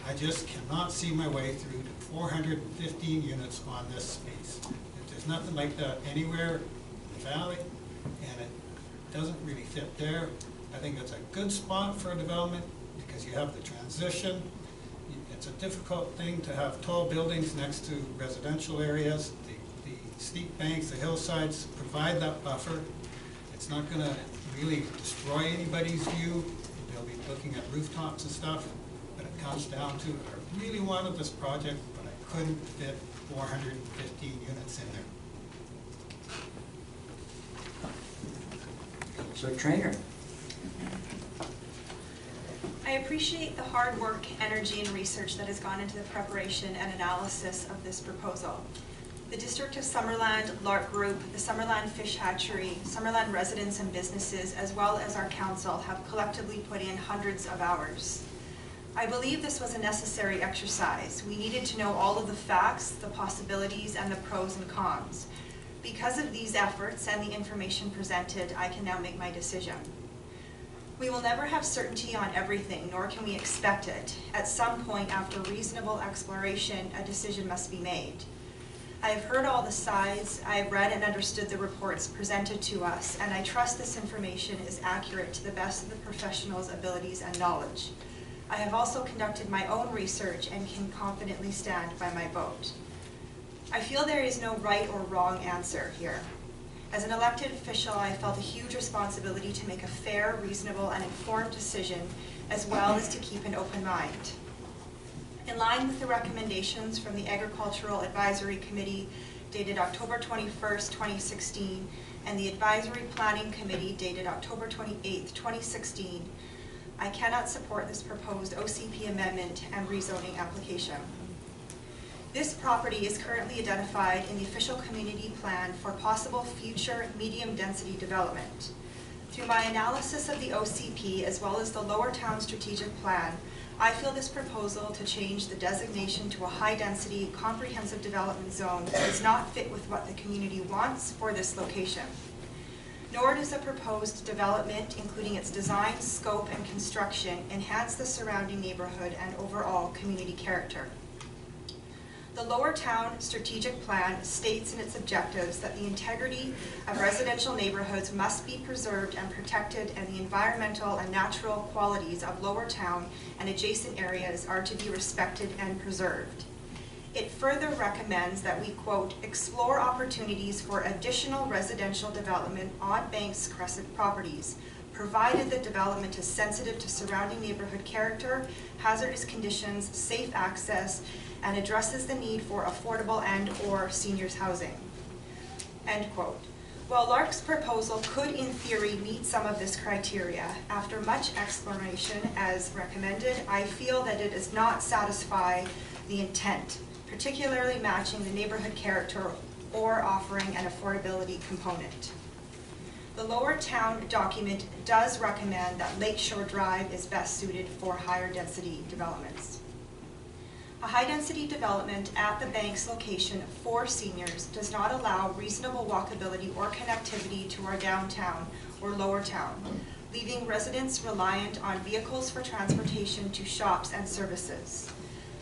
I just cannot see my way through to 415 units on this space. There's nothing like that anywhere in the valley, and it doesn't really fit there. I think it's a good spot for a development because you have the transition. It's a difficult thing to have tall buildings next to residential areas. The steep banks, the hillsides provide that buffer. It's not going to really destroy anybody's view. They'll be looking at rooftops and stuff, but it comes down to, I really wanted this project, but I couldn't fit 415 units in there. So Trainer. I appreciate the hard work, energy, and research that has gone into the preparation and analysis of this proposal. The District of Summerland, Lark Group, the Summerland Fish Hatchery, Summerland residents and businesses, as well as our council, have collectively put in hundreds of hours. I believe this was a necessary exercise. We needed to know all of the facts, the possibilities, and the pros and cons. Because of these efforts and the information presented, I can now make my decision. We will never have certainty on everything, nor can we expect it. At some point, after reasonable exploration, a decision must be made. I have heard all the sides, I have read and understood the reports presented to us, and I trust this information is accurate to the best of the professionals' abilities and knowledge. I have also conducted my own research and can confidently stand by my vote. I feel there is no right or wrong answer here. As an elected official, I felt a huge responsibility to make a fair, reasonable, and informed decision, as well as to keep an open mind. In line with the recommendations from the Agricultural Advisory Committee dated October 21st, 2016, and the Advisory Planning Committee dated October 28th, 2016, I cannot support this proposed OCP amendment and rezoning application. This property is currently identified in the official community plan for possible future medium-density development. Through my analysis of the OCP as well as the Lower Town Strategic Plan, I feel this proposal to change the designation to a high-density comprehensive development zone does not fit with what the community wants for this location. Nor does the proposed development, including its design, scope, and construction, enhance the surrounding neighborhood and overall community character. The Lower Town Strategic Plan states in its objectives that the integrity of residential neighborhoods must be preserved and protected, and the environmental and natural qualities of Lower Town and adjacent areas are to be respected and preserved. It further recommends that we, quote, explore opportunities for additional residential development on Banks Crescent properties, provided the development is sensitive to surrounding neighborhood character, hazardous conditions, safe access, and addresses the need for affordable and/or seniors housing, end quote. While Lark's proposal could in theory meet some of this criteria, after much exploration as recommended, I feel that it does not satisfy the intent, particularly matching the neighborhood character or offering an affordability component. The Lower Town document does recommend that Lakeshore Drive is best suited for higher density developments. A high-density development at the Banks location for seniors does not allow reasonable walkability or connectivity to our downtown or Lower Town, leaving residents reliant on vehicles for transportation to shops and services.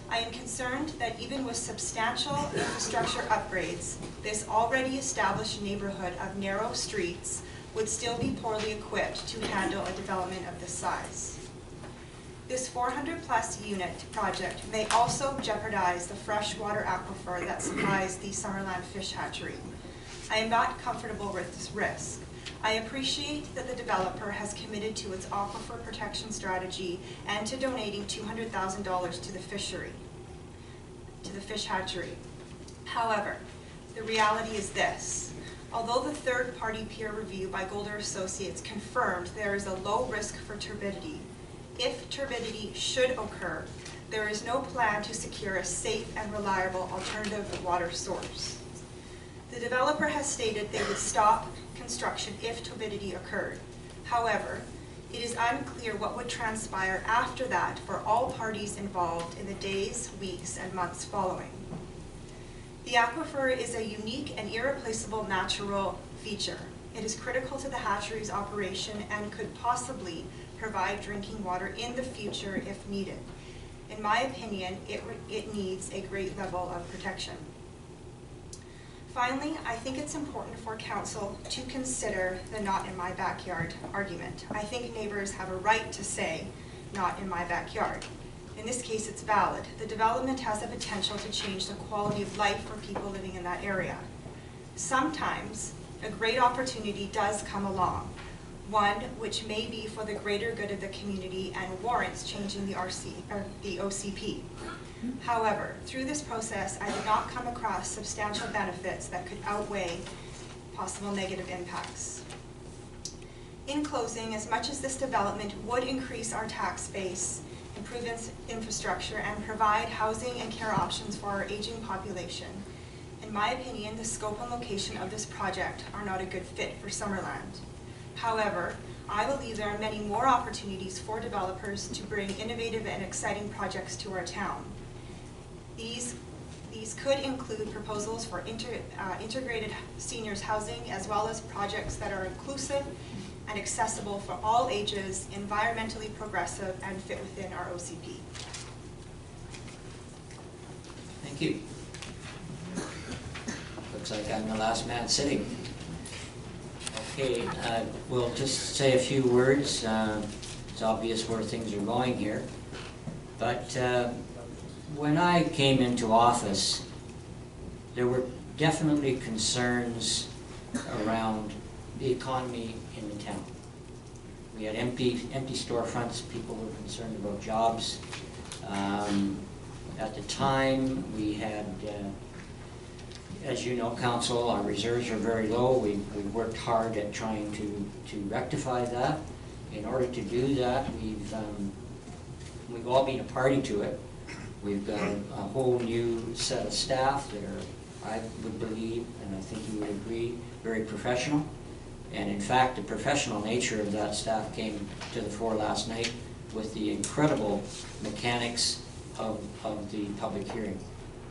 I am concerned that even with substantial infrastructure upgrades, this already established neighborhood of narrow streets would still be poorly equipped to handle a development of this size. This 400-plus unit project may also jeopardize the freshwater aquifer that supplies the Summerland Fish Hatchery. I am not comfortable with this risk. I appreciate that the developer has committed to its aquifer protection strategy and to donating $200,000 to the fishery, to the fish hatchery. However, the reality is this. Although the third-party peer review by Golder Associates confirmed there is a low risk for turbidity, if turbidity should occur, there is no plan to secure a safe and reliable alternative water source. The developer has stated they would stop construction if turbidity occurred. However, it is unclear what would transpire after that for all parties involved in the days, weeks, and months following. The aquifer is a unique and irreplaceable natural feature. It is critical to the hatchery's operation and could possibly provide drinking water in the future if needed. In my opinion, it needs a great level of protection. Finally, I think it's important for council to consider the not in my backyard argument. I think neighbors have a right to say, not in my backyard. In this case, it's valid. The development has the potential to change the quality of life for people living in that area. Sometimes, a great opportunity does come along, one which may be for the greater good of the community and warrants changing the OCP. However, through this process, I did not come across substantial benefits that could outweigh possible negative impacts. In closing, as much as this development would increase our tax base, improve infrastructure, and provide housing and care options for our aging population, in my opinion, the scope and location of this project are not a good fit for Summerland. However, I believe there are many more opportunities for developers to bring innovative and exciting projects to our town. These could include proposals for integrated seniors housing, as well as projects that are inclusive and accessible for all ages, environmentally progressive, and fit within our OCP. Thank you. Looks like I'm the last man sitting. Okay, we'll just say a few words. It's obvious where things are going here. But when I came into office, there were definitely concerns around the economy in the town. We had empty storefronts. People were concerned about jobs. At the time, we had, as you know, Council, our reserves are very low. We worked hard at trying to rectify that. In order to do that, we've all been a party to it. We've got a whole new set of staff that are, I would believe, and I think you would agree, very professional. And in fact, the professional nature of that staff came to the fore last night with the incredible mechanics of the public hearing.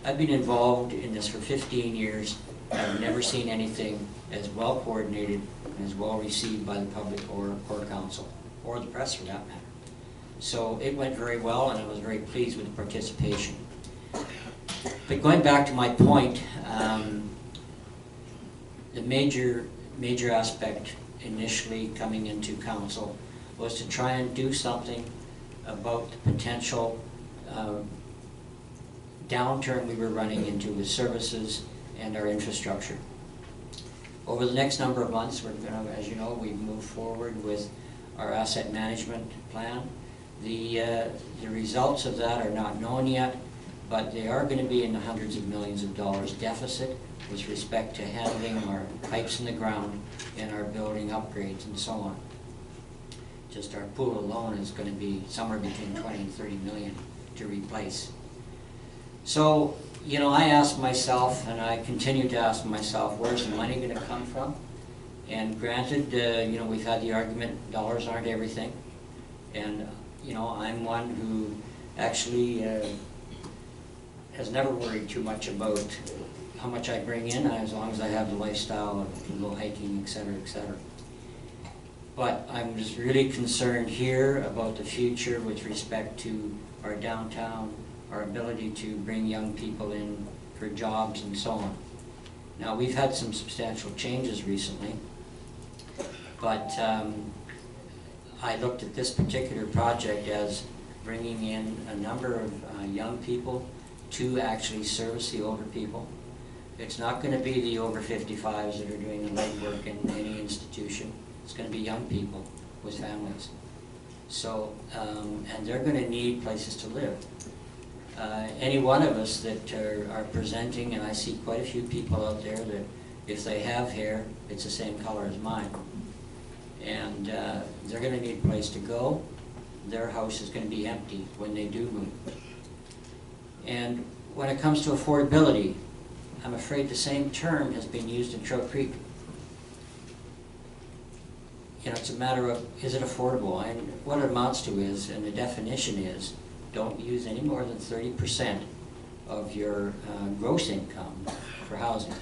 I've been involved in this for 15 years. I've never seen anything as well coordinated and as well received by the public or council, or the press for that matter. So it went very well, and I was very pleased with the participation. But going back to my point, the major aspect initially coming into council was to try and do something about the potential downturn we were running into with services and our infrastructure. Over the next number of months, we're going to, as you know, we've moved forward with our asset management plan. The results of that are not known yet, but they are going to be in the hundreds of millions of dollars deficit with respect to handling our pipes in the ground and our building upgrades and so on. Just our pool alone is going to be somewhere between 20 and 30 million to replace. So, you know, I asked myself, and I continue to ask myself, where's the money going to come from? And granted, you know, we've had the argument, dollars aren't everything. And, you know, I'm one who actually has never worried too much about how much I bring in, as long as I have the lifestyle of go hiking, et cetera, et cetera. But I'm just really concerned here about the future with respect to our downtown, our ability to bring young people in for jobs and so on. Now, we've had some substantial changes recently, but I looked at this particular project as bringing in a number of young people to actually service the older people. It's not going to be the over 55s that are doing the legwork in any institution. It's going to be young people with families. So, and they're going to need places to live. Any one of us that are presenting, and I see quite a few people out there that if they have hair, it's the same color as mine. And they're going to need a place to go. Their house is going to be empty when they do move. And when it comes to affordability, I'm afraid the same term has been used in Trout Creek. You know, it's a matter of, is it affordable? And what it amounts to is, and the definition is, don't use any more than 30% of your gross income for housing.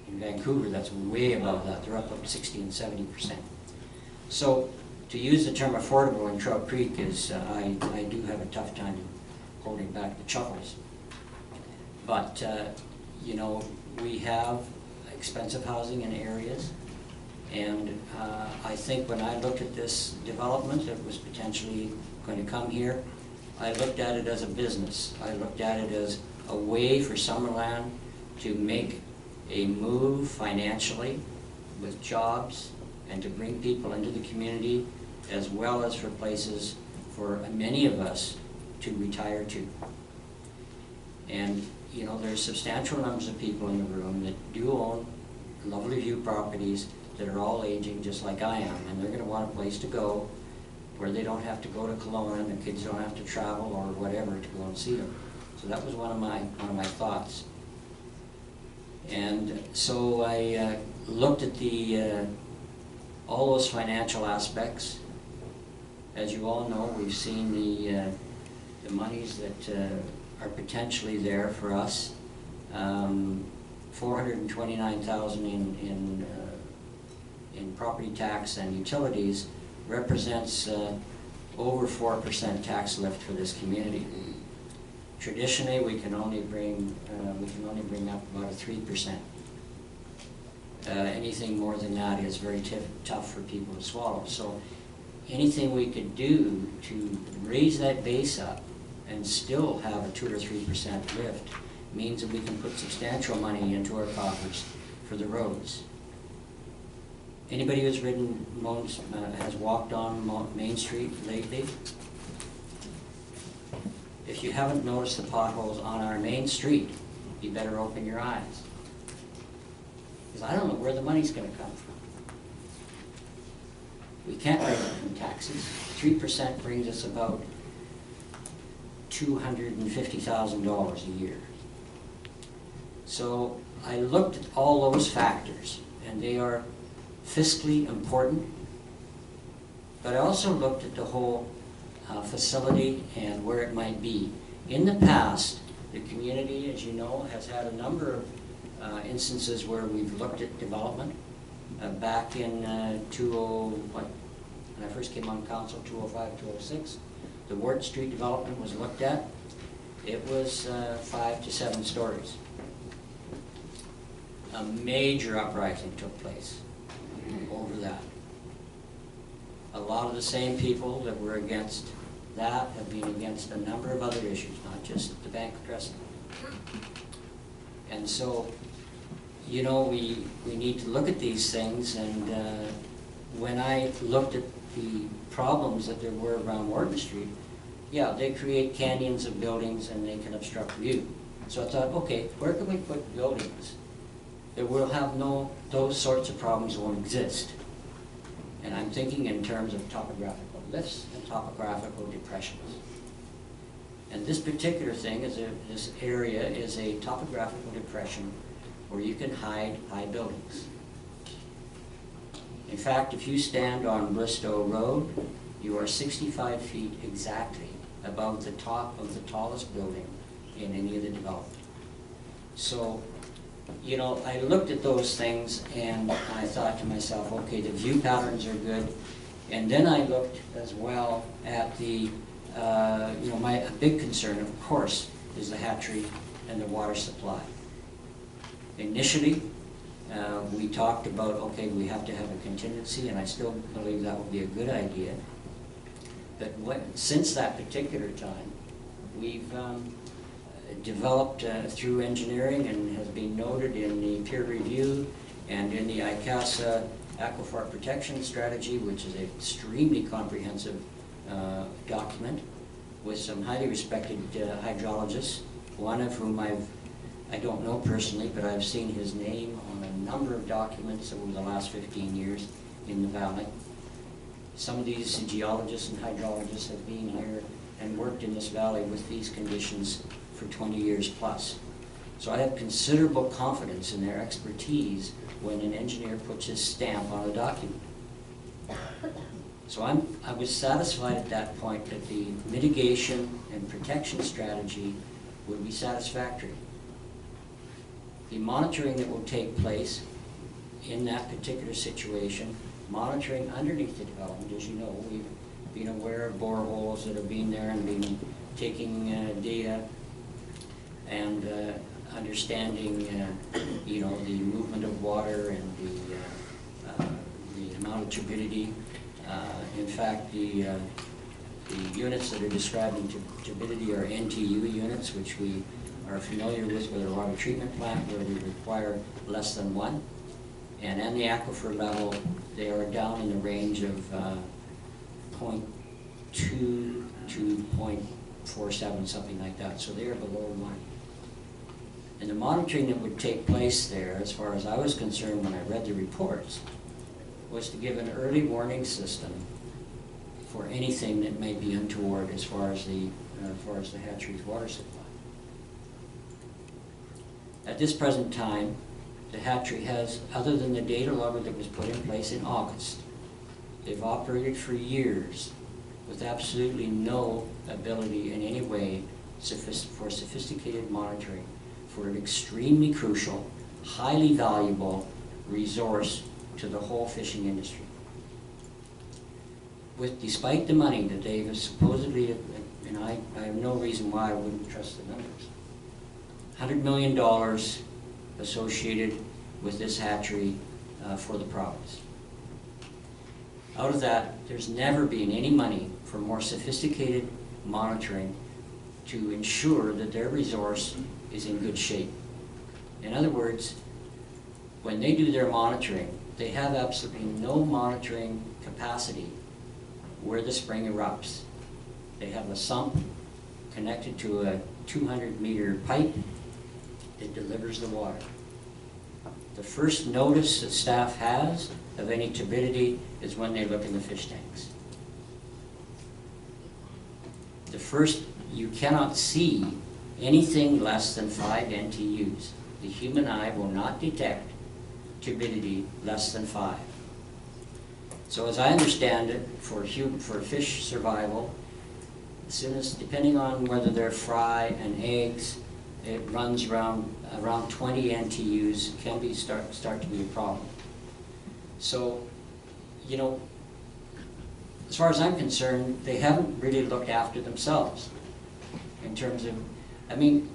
In Vancouver, that's way above that. They're up 60 and 70%. So to use the term affordable in Trout Creek is, I do have a tough time holding back the chuckles. But, you know, we have expensive housing in areas. And I think when I looked at this development that was potentially going to come here, I looked at it as a business. I looked at it as a way for Summerland to make a move financially with jobs and to bring people into the community, as well as for places for many of us to retire to. And you know, there's substantial numbers of people in the room that do own lovely view properties that are all aging just like I am, and they're going to want a place to go where they don't have to go to Kelowna and the kids don't have to travel or whatever to go and see them. So that was one of my thoughts. And so I looked at the all those financial aspects. As you all know, we've seen the monies that are potentially there for us. $429,000 in property tax and utilities represents over 4% tax lift for this community. Traditionally, we can only bring up about a 3%. Anything more than that is very tough for people to swallow. So anything we could do to raise that base up and still have a 2 or 3% lift means that we can put substantial money into our coffers for the roads. Anybody who's ridden, has walked on Main Street lately? If you haven't noticed the potholes on our main street, you better open your eyes. Because I don't know where the money's going to come from. We can't bring it from taxes. 3% brings us about $250,000 a year. So I looked at all those factors, and they are fiscally important, but I also looked at the whole facility and where it might be. In the past, the community, as you know, has had a number of instances where we've looked at development. Back in when I first came on council, 2005, 2006, the Ward Street development was looked at. It was 5 to 7 stories. A major uprising took place over that. A lot of the same people that were against that have been against a number of other issues, not just the Bank of Crescent. And so, you know, we need to look at these things, and when I looked at the problems that there were around Warden Street, yeah, they create canyons of buildings and they can obstruct view. So I thought, okay, where can we put buildings that will have those sorts of problems won't exist? And I'm thinking in terms of topographical lifts and topographical depressions. And this particular thing this area is a topographical depression where you can hide high buildings. In fact, if you stand on Bristow Road, you are 65 feet exactly above the top of the tallest building in any of the development. So, you know, I looked at those things and I thought to myself, okay, the view patterns are good. And then I looked as well at the, you know, a big concern, of course, is the hatchery and the water supply. Initially, we talked about, okay, we have to have a contingency, and I still believe that would be a good idea. But since that particular time, we've developed through engineering and has been noted in the peer review and in the ICASA Aquifer Protection Strategy, which is an extremely comprehensive document with some highly respected hydrologists, one of whom I don't know personally, but I've seen his name on a number of documents over the last 15 years in the valley. Some of these geologists and hydrologists have been here and worked in this valley with these conditions for 20 years plus. So I have considerable confidence in their expertise when an engineer puts his stamp on a document. So I was satisfied at that point that the mitigation and protection strategy would be satisfactory. The monitoring that will take place in that particular situation, monitoring underneath the development, as you know, we've been aware of boreholes that have been there and been taking data and understanding, you know, the movement of water and the amount of turbidity. In fact, the The units that are described in turbidity are NTU units, which we are familiar with our water treatment plant, where we require less than 1. And on the aquifer level, they are down in the range of 0.2 to 0.47, something like that. So they are below 1. And the monitoring that would take place there, as far as I was concerned when I read the reports, was to give an early warning system for anything that may be untoward as far as the hatchery's water supply. At this present time, the hatchery has, other than the data logger that was put in place in August, they've operated for years with absolutely no ability in any way for sophisticated monitoring for an extremely crucial, highly valuable resource to the whole fishing industry. Despite the money that they've supposedly, and I have no reason why I wouldn't trust the numbers, $100 million associated with this hatchery for the province. Out of that, there's never been any money for more sophisticated monitoring to ensure that their resource is in good shape. In other words, when they do their monitoring, they have absolutely no monitoring capacity where the spring erupts. They have a sump connected to a 200-meter pipe that delivers the water. The first notice that staff has of any turbidity is when they look in the fish tanks. You cannot see anything less than 5 NTUs. The human eye will not detect turbidity less than 5. So as I understand it, for fish survival, as soon as, depending on whether they're fry and eggs, it runs around 20 NTUs can be start to be a problem. So, you know, as far as I'm concerned, they haven't really looked after themselves in terms of, I mean,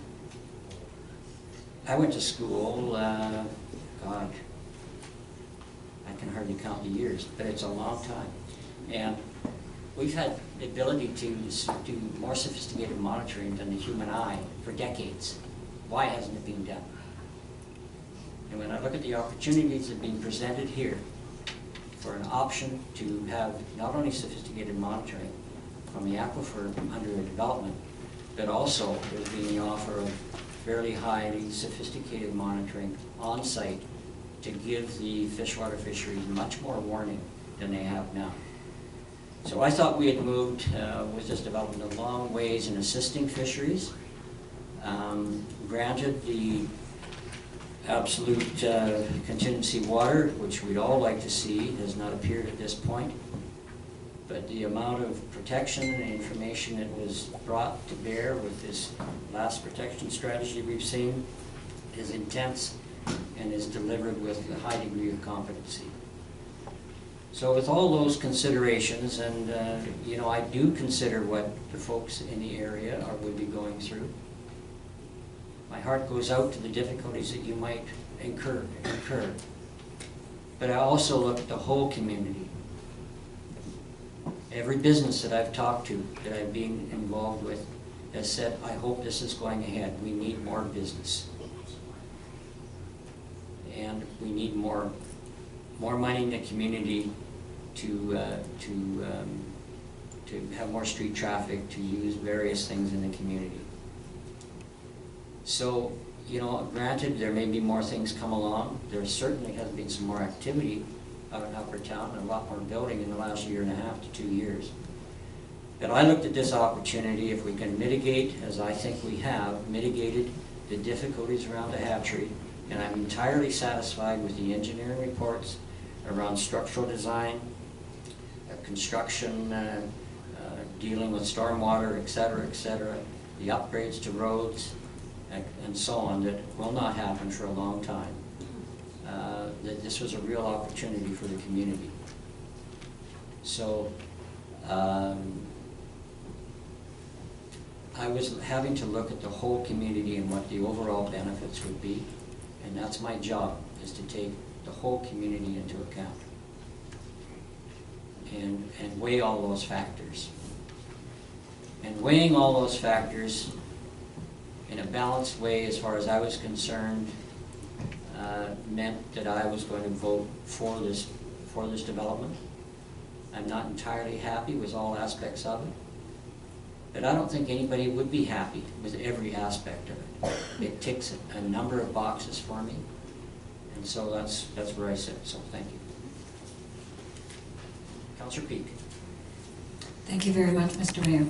I went to school, God, I can hardly count the years, but it's a long time. And we've had the ability to do more sophisticated monitoring than the human eye for decades. Why hasn't it been done? And when I look at the opportunities that are being presented here for an option to have not only sophisticated monitoring from the aquifer under development, but also there's been the offer of fairly highly sophisticated monitoring on site to give the freshwater fisheries much more warning than they have now. So I thought we had moved with this development a long ways in assisting fisheries. Granted, the absolute contingency water, which we'd all like to see, has not appeared at this point. But the amount of protection and information that was brought to bear with this last protection strategy we've seen is intense and is delivered with a high degree of competency. So with all those considerations, and you know, I do consider what the folks in the area would be going through. My heart goes out to the difficulties that you might incur. But I also look at the whole community. Every business that I've talked to, that I've been involved with, has said, I hope this is going ahead. We need more business. And we need more money in the community to have more street traffic, to use various things in the community. So, you know, granted, there may be more things come along. There certainly has been some more activity out in Upper Town and a lot more building in the last 1.5 to 2 years. But I looked at this opportunity, if we can mitigate, as I think we have, mitigated the difficulties around the hatchery, and I'm entirely satisfied with the engineering reports around structural design, construction, dealing with stormwater, et cetera, the upgrades to roads, and so on, that will not happen for a long time. That this was a real opportunity for the community. So I was having to look at the whole community and what the overall benefits would be, and that's my job, is to take the whole community into account and weigh all those factors. And weighing all those factors in a balanced way, as far as I was concerned, meant that I was going to vote for this development. I'm not entirely happy with all aspects of it, but I don't think anybody would be happy with every aspect of it. It ticks a number of boxes for me, and so that's where I sit, so thank you. Councillor Peak. Thank you very much, Mr. Mayor.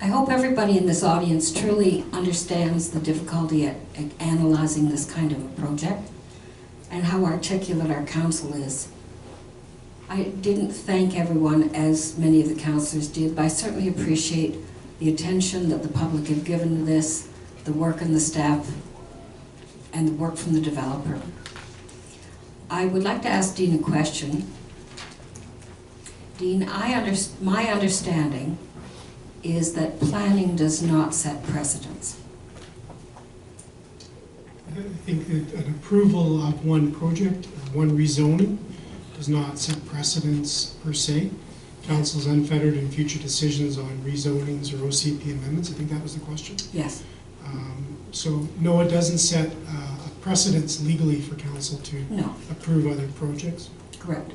I hope everybody in this audience truly understands the difficulty at analyzing this kind of a project and how articulate our council is. I didn't thank everyone as many of the councillors did, but I certainly appreciate the attention that the public have given to this, the work in the staff, and the work from the developer. I would like to ask Dean a question. Dean, my understanding is that planning does not set precedents. I think that an approval of one project, or one rezoning, does not set precedents per se. Council's unfettered in future decisions on rezonings or OCP amendments. I think that was the question. Yes. So no, it doesn't set a precedence legally for council to approve other projects. Correct.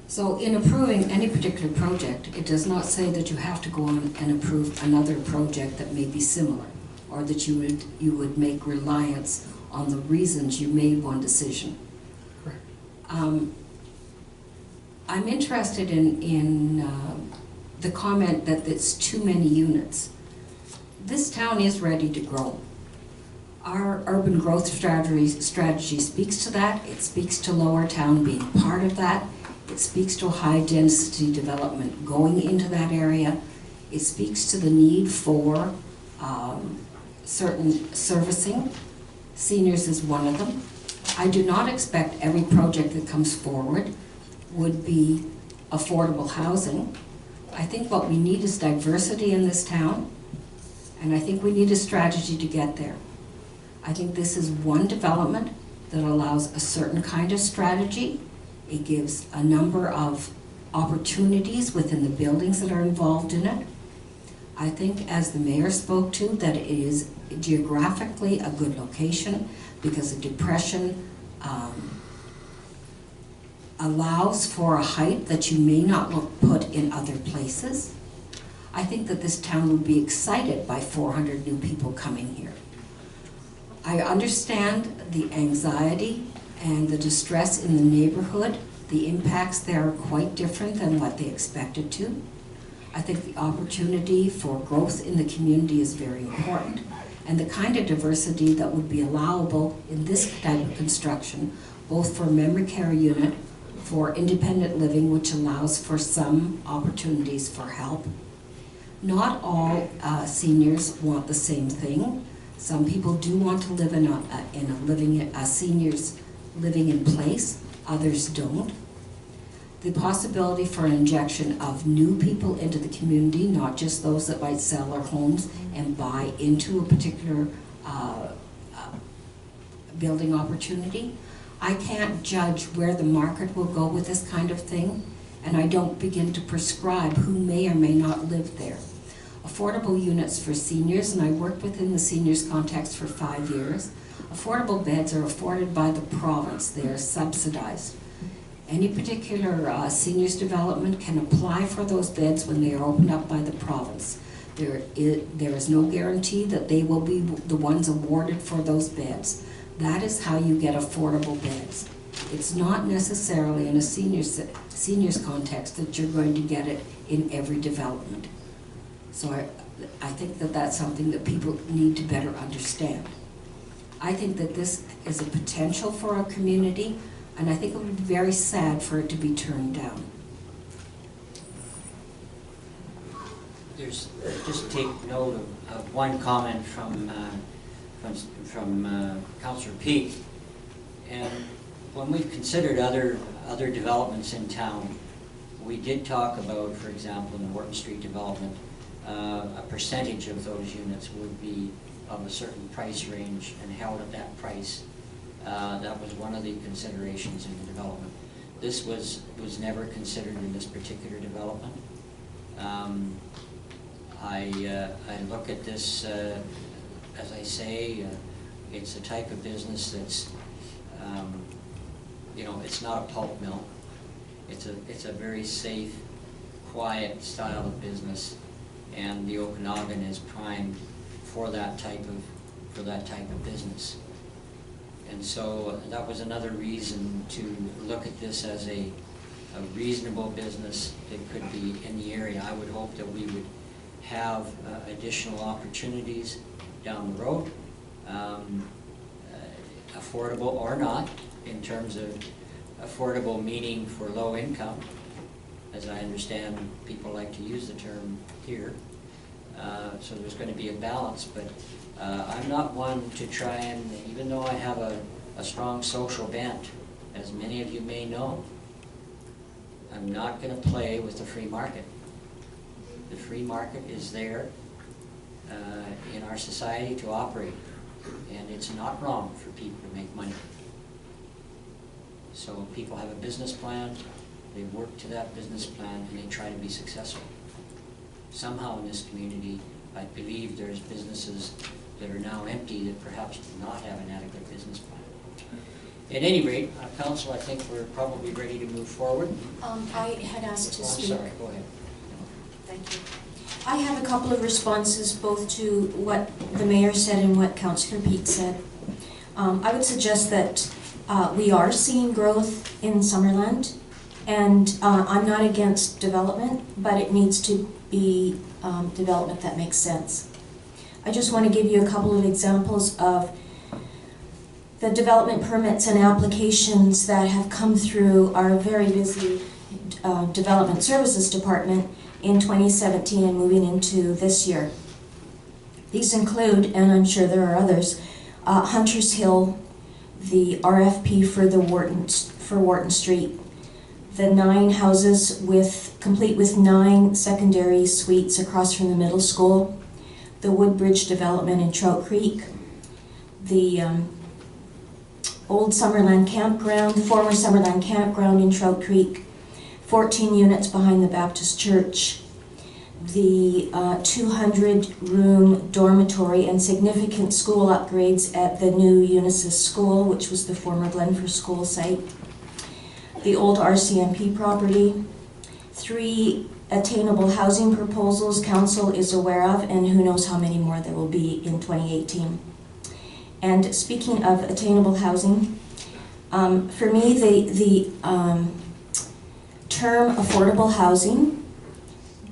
So in approving any particular project, it does not say that you have to go on and approve another project that may be similar, or that you would make reliance on the reasons you made one decision. Correct. I'm interested in the comment that it's too many units. This town is ready to grow. Our urban growth strategy speaks to that. It speaks to Lower Town being part of that. It speaks to high density development going into that area. It speaks to the need for certain servicing. Seniors is one of them. I do not expect every project that comes forward would be affordable housing. I think what we need is diversity in this town, and I think we need a strategy to get there. I think this is one development that allows a certain kind of strategy. It gives a number of opportunities within the buildings that are involved in it. I think, as the mayor spoke to, that it is geographically a good location because the depression allows for a height that you may not put in other places. I think that this town would be excited by 400 new people coming here. I understand the anxiety and the distress in the neighborhood. The impacts there are quite different than what they expected to. I think the opportunity for growth in the community is very important, and the kind of diversity that would be allowable in this type of construction, both for memory care unit, for independent living, which allows for some opportunities for help. Not all seniors want the same thing. Some people do want to live in a seniors living in place, others don't. The possibility for an injection of new people into the community, not just those that might sell their homes and buy into a particular building opportunity. I can't judge where the market will go with this kind of thing, and I don't begin to prescribe who may or may not live there. Affordable units for seniors, and I worked within the seniors context for 5 years. Affordable beds are afforded by the province. They are subsidized. Any particular seniors development can apply for those beds when they are opened up by the province. There is no guarantee that they will be the ones awarded for those beds. That is how you get affordable beds. It's not necessarily in a seniors context that you're going to get it in every development. So I think that that's something that people need to better understand. I think that this is a potential for our community, and I think it would be very sad for it to be turned down. Just take note of one comment from Councillor Peak. And when we've considered other developments in town, we did talk about, for example, in the Wharton Street development, a percentage of those units would be of a certain price range and held at that price. That was one of the considerations in the development. This was never considered in this particular development. I look at this, as I say, it's a type of business that's, you know, it's not a pulp mill. It's a very safe, quiet style of business, and the Okanagan is primed for that type of business. And so that was another reason to look at this as a reasonable business that could be in the area. I would hope that we would have additional opportunities down the road, affordable or not, in terms of affordable meaning for low income, as I understand people like to use the term here. So there's going to be a balance, but I'm not one to try and, even though I have a strong social bent, as many of you may know, I'm not going to play with the free market. The free market is there in our society to operate, and it's not wrong for people to make money. So people have a business plan, they work to that business plan, and they try to be successful. Somehow in this community, I believe there's businesses that are now empty that perhaps do not have an adequate business plan. At any rate, Council, I think we're probably ready to move forward. I had asked to speak. I'm sorry, go ahead. Thank you. I have a couple of responses both to what the mayor said and what Councillor Pete said. I would suggest that we are seeing growth in Summerland, and I'm not against development, but it needs to be development that makes sense. I just want to give you a couple of examples of the development permits and applications that have come through our very busy Development Services Department in 2017 and moving into this year. These include, and I'm sure there are others, Hunters Hill, the RFP for Wharton Street, the 9 houses complete with 9 secondary suites across from the middle school, the Woodbridge development in Trout Creek, the old Summerland campground, former Summerland campground in Trout Creek, 14 units behind the Baptist Church, the 200-room dormitory and significant school upgrades at the new Unisys School, which was the former Glenford School site, the old RCMP property, 3 attainable housing proposals Council is aware of, and who knows how many more there will be in 2018. And speaking of attainable housing, for me the term affordable housing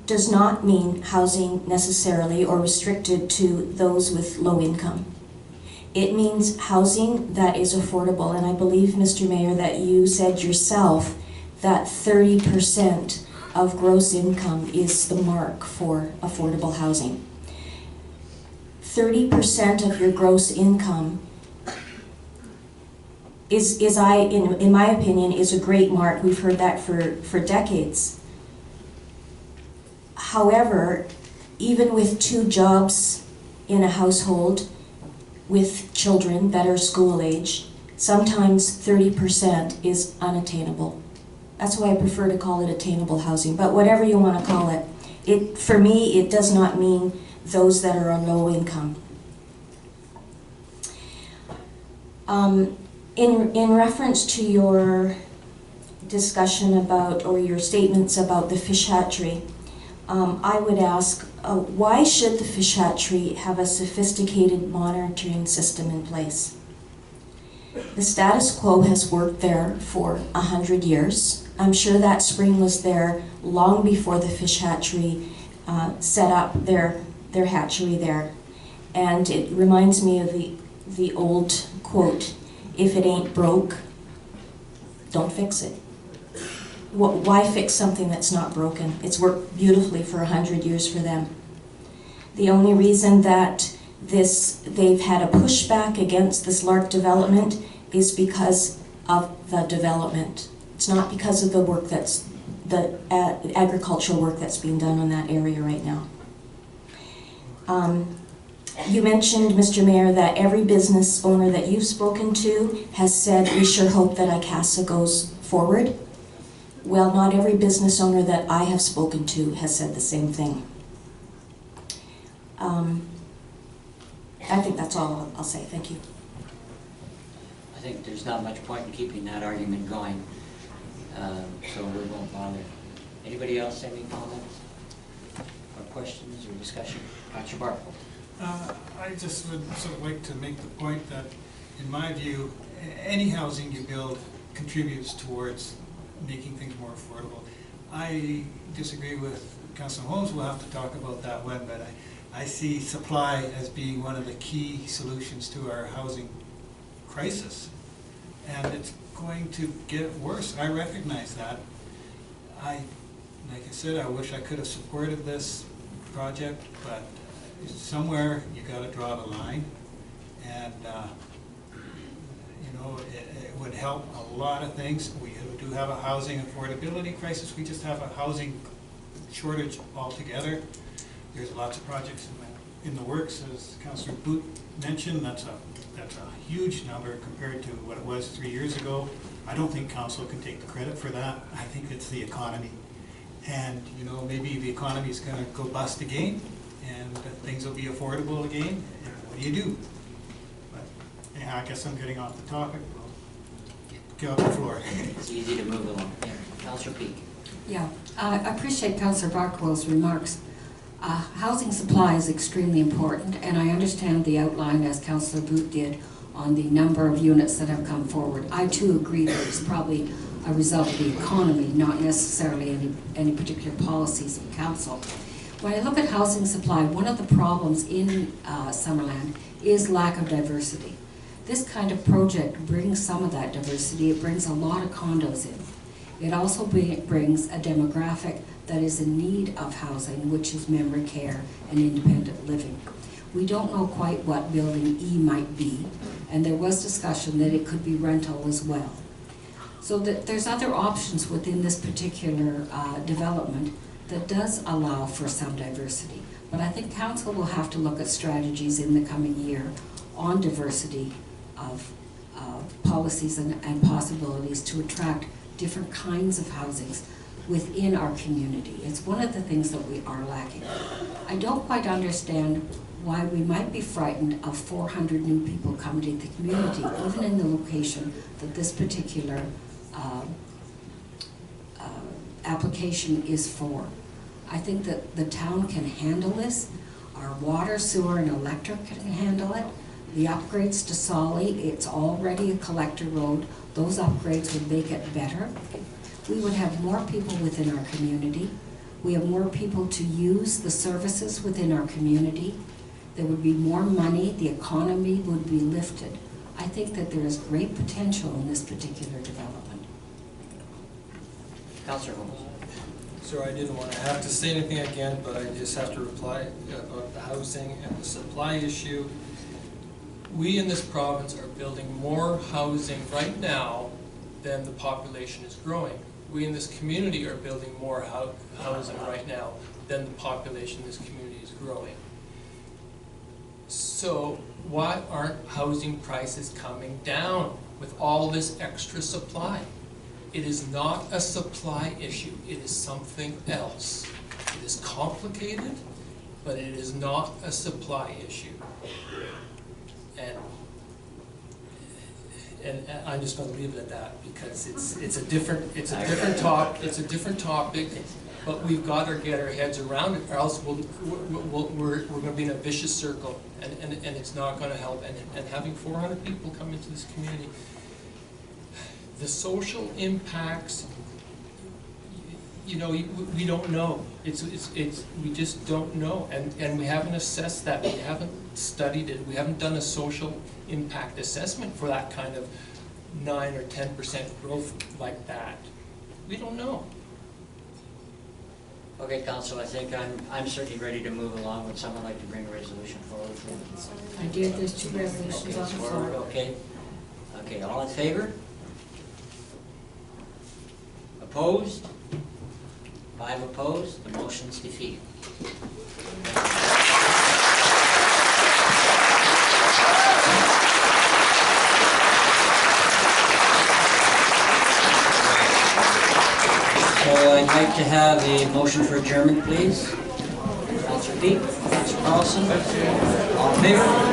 does not mean housing necessarily or restricted to those with low income. It means housing that is affordable, and I believe, Mr. Mayor, that you said yourself that 30% of gross income is the mark for affordable housing. 30% of your gross income in my opinion, is a great mark. We've heard that for decades. However, even with 2 jobs in a household with children that are school age, sometimes 30% is unattainable. That's why I prefer to call it attainable housing, but whatever you want to call it, for me, it does not mean those that are on low income. In reference to your discussion about, or your statements about the fish hatchery, I would ask, why should the fish hatchery have a sophisticated monitoring system in place? The status quo has worked there for 100 years. I'm sure that spring was there long before the fish hatchery set up their hatchery there. And it reminds me of the old quote, if it ain't broke, don't fix it. Why fix something that's not broken? It's worked beautifully for 100 years for them. The only reason that they've had a pushback against this LARC development is because of the development. It's not because of the work the agricultural work that's being done on that area right now. You mentioned, Mr. Mayor, that every business owner that you've spoken to has said, we sure hope that ICASA goes forward. Well, not every business owner that I have spoken to has said the same thing. I think that's all I'll say. Thank you. I think there's not much point in keeping that argument going, so we won't bother. Anybody else have any comments or questions or discussion? Dr. Barkle. I just would sort of like to make the point that, in my view, any housing you build contributes towards making things more affordable. I disagree with Councilor Holmes. We'll have to talk about that one, but I see supply as being one of the key solutions to our housing crisis. And it's going to get worse. I recognize that. Like I said, I wish I could have supported this project, but somewhere you got to draw the line. And you know, it would help a lot of things. We do have a housing affordability crisis. We just have a housing shortage altogether. There's lots of projects in the works, as Councillor Boot mentioned. That's a huge number compared to what it was 3 years ago. I don't think council can take the credit for that. I think it's the economy. And you know, maybe the economy is going to go bust again, and things will be affordable again. And what do you do? But anyhow, I guess I'm getting off the topic. We'll get off the floor. It's easy to move along. Yeah. Councillor Peak. Yeah, I appreciate Councillor Barkwell's remarks. Housing supply is extremely important, and I understand the outline, as Councillor Boot did, on the number of units that have come forward. I too agree that it's probably a result of the economy, not necessarily any particular policies of council. When I look at housing supply, one of the problems in Summerland is lack of diversity. This kind of project brings some of that diversity. It brings a lot of condos in. It also brings a demographic that is in need of housing, which is memory care and independent living. We don't know quite what building E might be, and there was discussion that it could be rental as well. So that there's other options within this particular development that does allow for some diversity. But I think council will have to look at strategies in the coming year on diversity of policies and possibilities to attract different kinds of housings within our community. It's one of the things that we are lacking. I don't quite understand why we might be frightened of 400 new people coming to the community, even in the location that this particular application is for. I think that the town can handle this. Our water, sewer, and electric can handle it. The upgrades to Solly, it's already a collector road. Those upgrades would make it better. We would have more people within our community. We have more people to use the services within our community. There would be more money. The economy would be lifted. I think that there is great potential in this particular development. Councillor Holmes. Sir, I didn't want to have to say anything again, but I just have to reply about the housing and the supply issue. We in this province are building more housing right now than the population is growing. We in this community are building more housing right now than the population in this community is growing. So why aren't housing prices coming down with all this extra supply? It is not a supply issue, it is something else. It is complicated, but it is not a supply issue. And I'm just going to leave it at that because it's a different topic, but we've got to get our heads around it, or else we're going to be in a vicious circle, and it's not going to help. And having 400 people come into this community, the social impacts, you know, we don't know. We just don't know, and we haven't assessed that. We haven't studied it. We haven't done a social impact assessment for that kind of 9 or 10% growth like that. We don't know. Okay, Council, I think I'm certainly ready to move along. Would someone like to bring a resolution forward? I did. There's 2 resolutions on the floor. Okay. Okay, all in favor? Opposed? 5 opposed. The motion's defeated. So I'd like to have a motion for adjournment, please. Councillor Peak. Carlson. All in favor?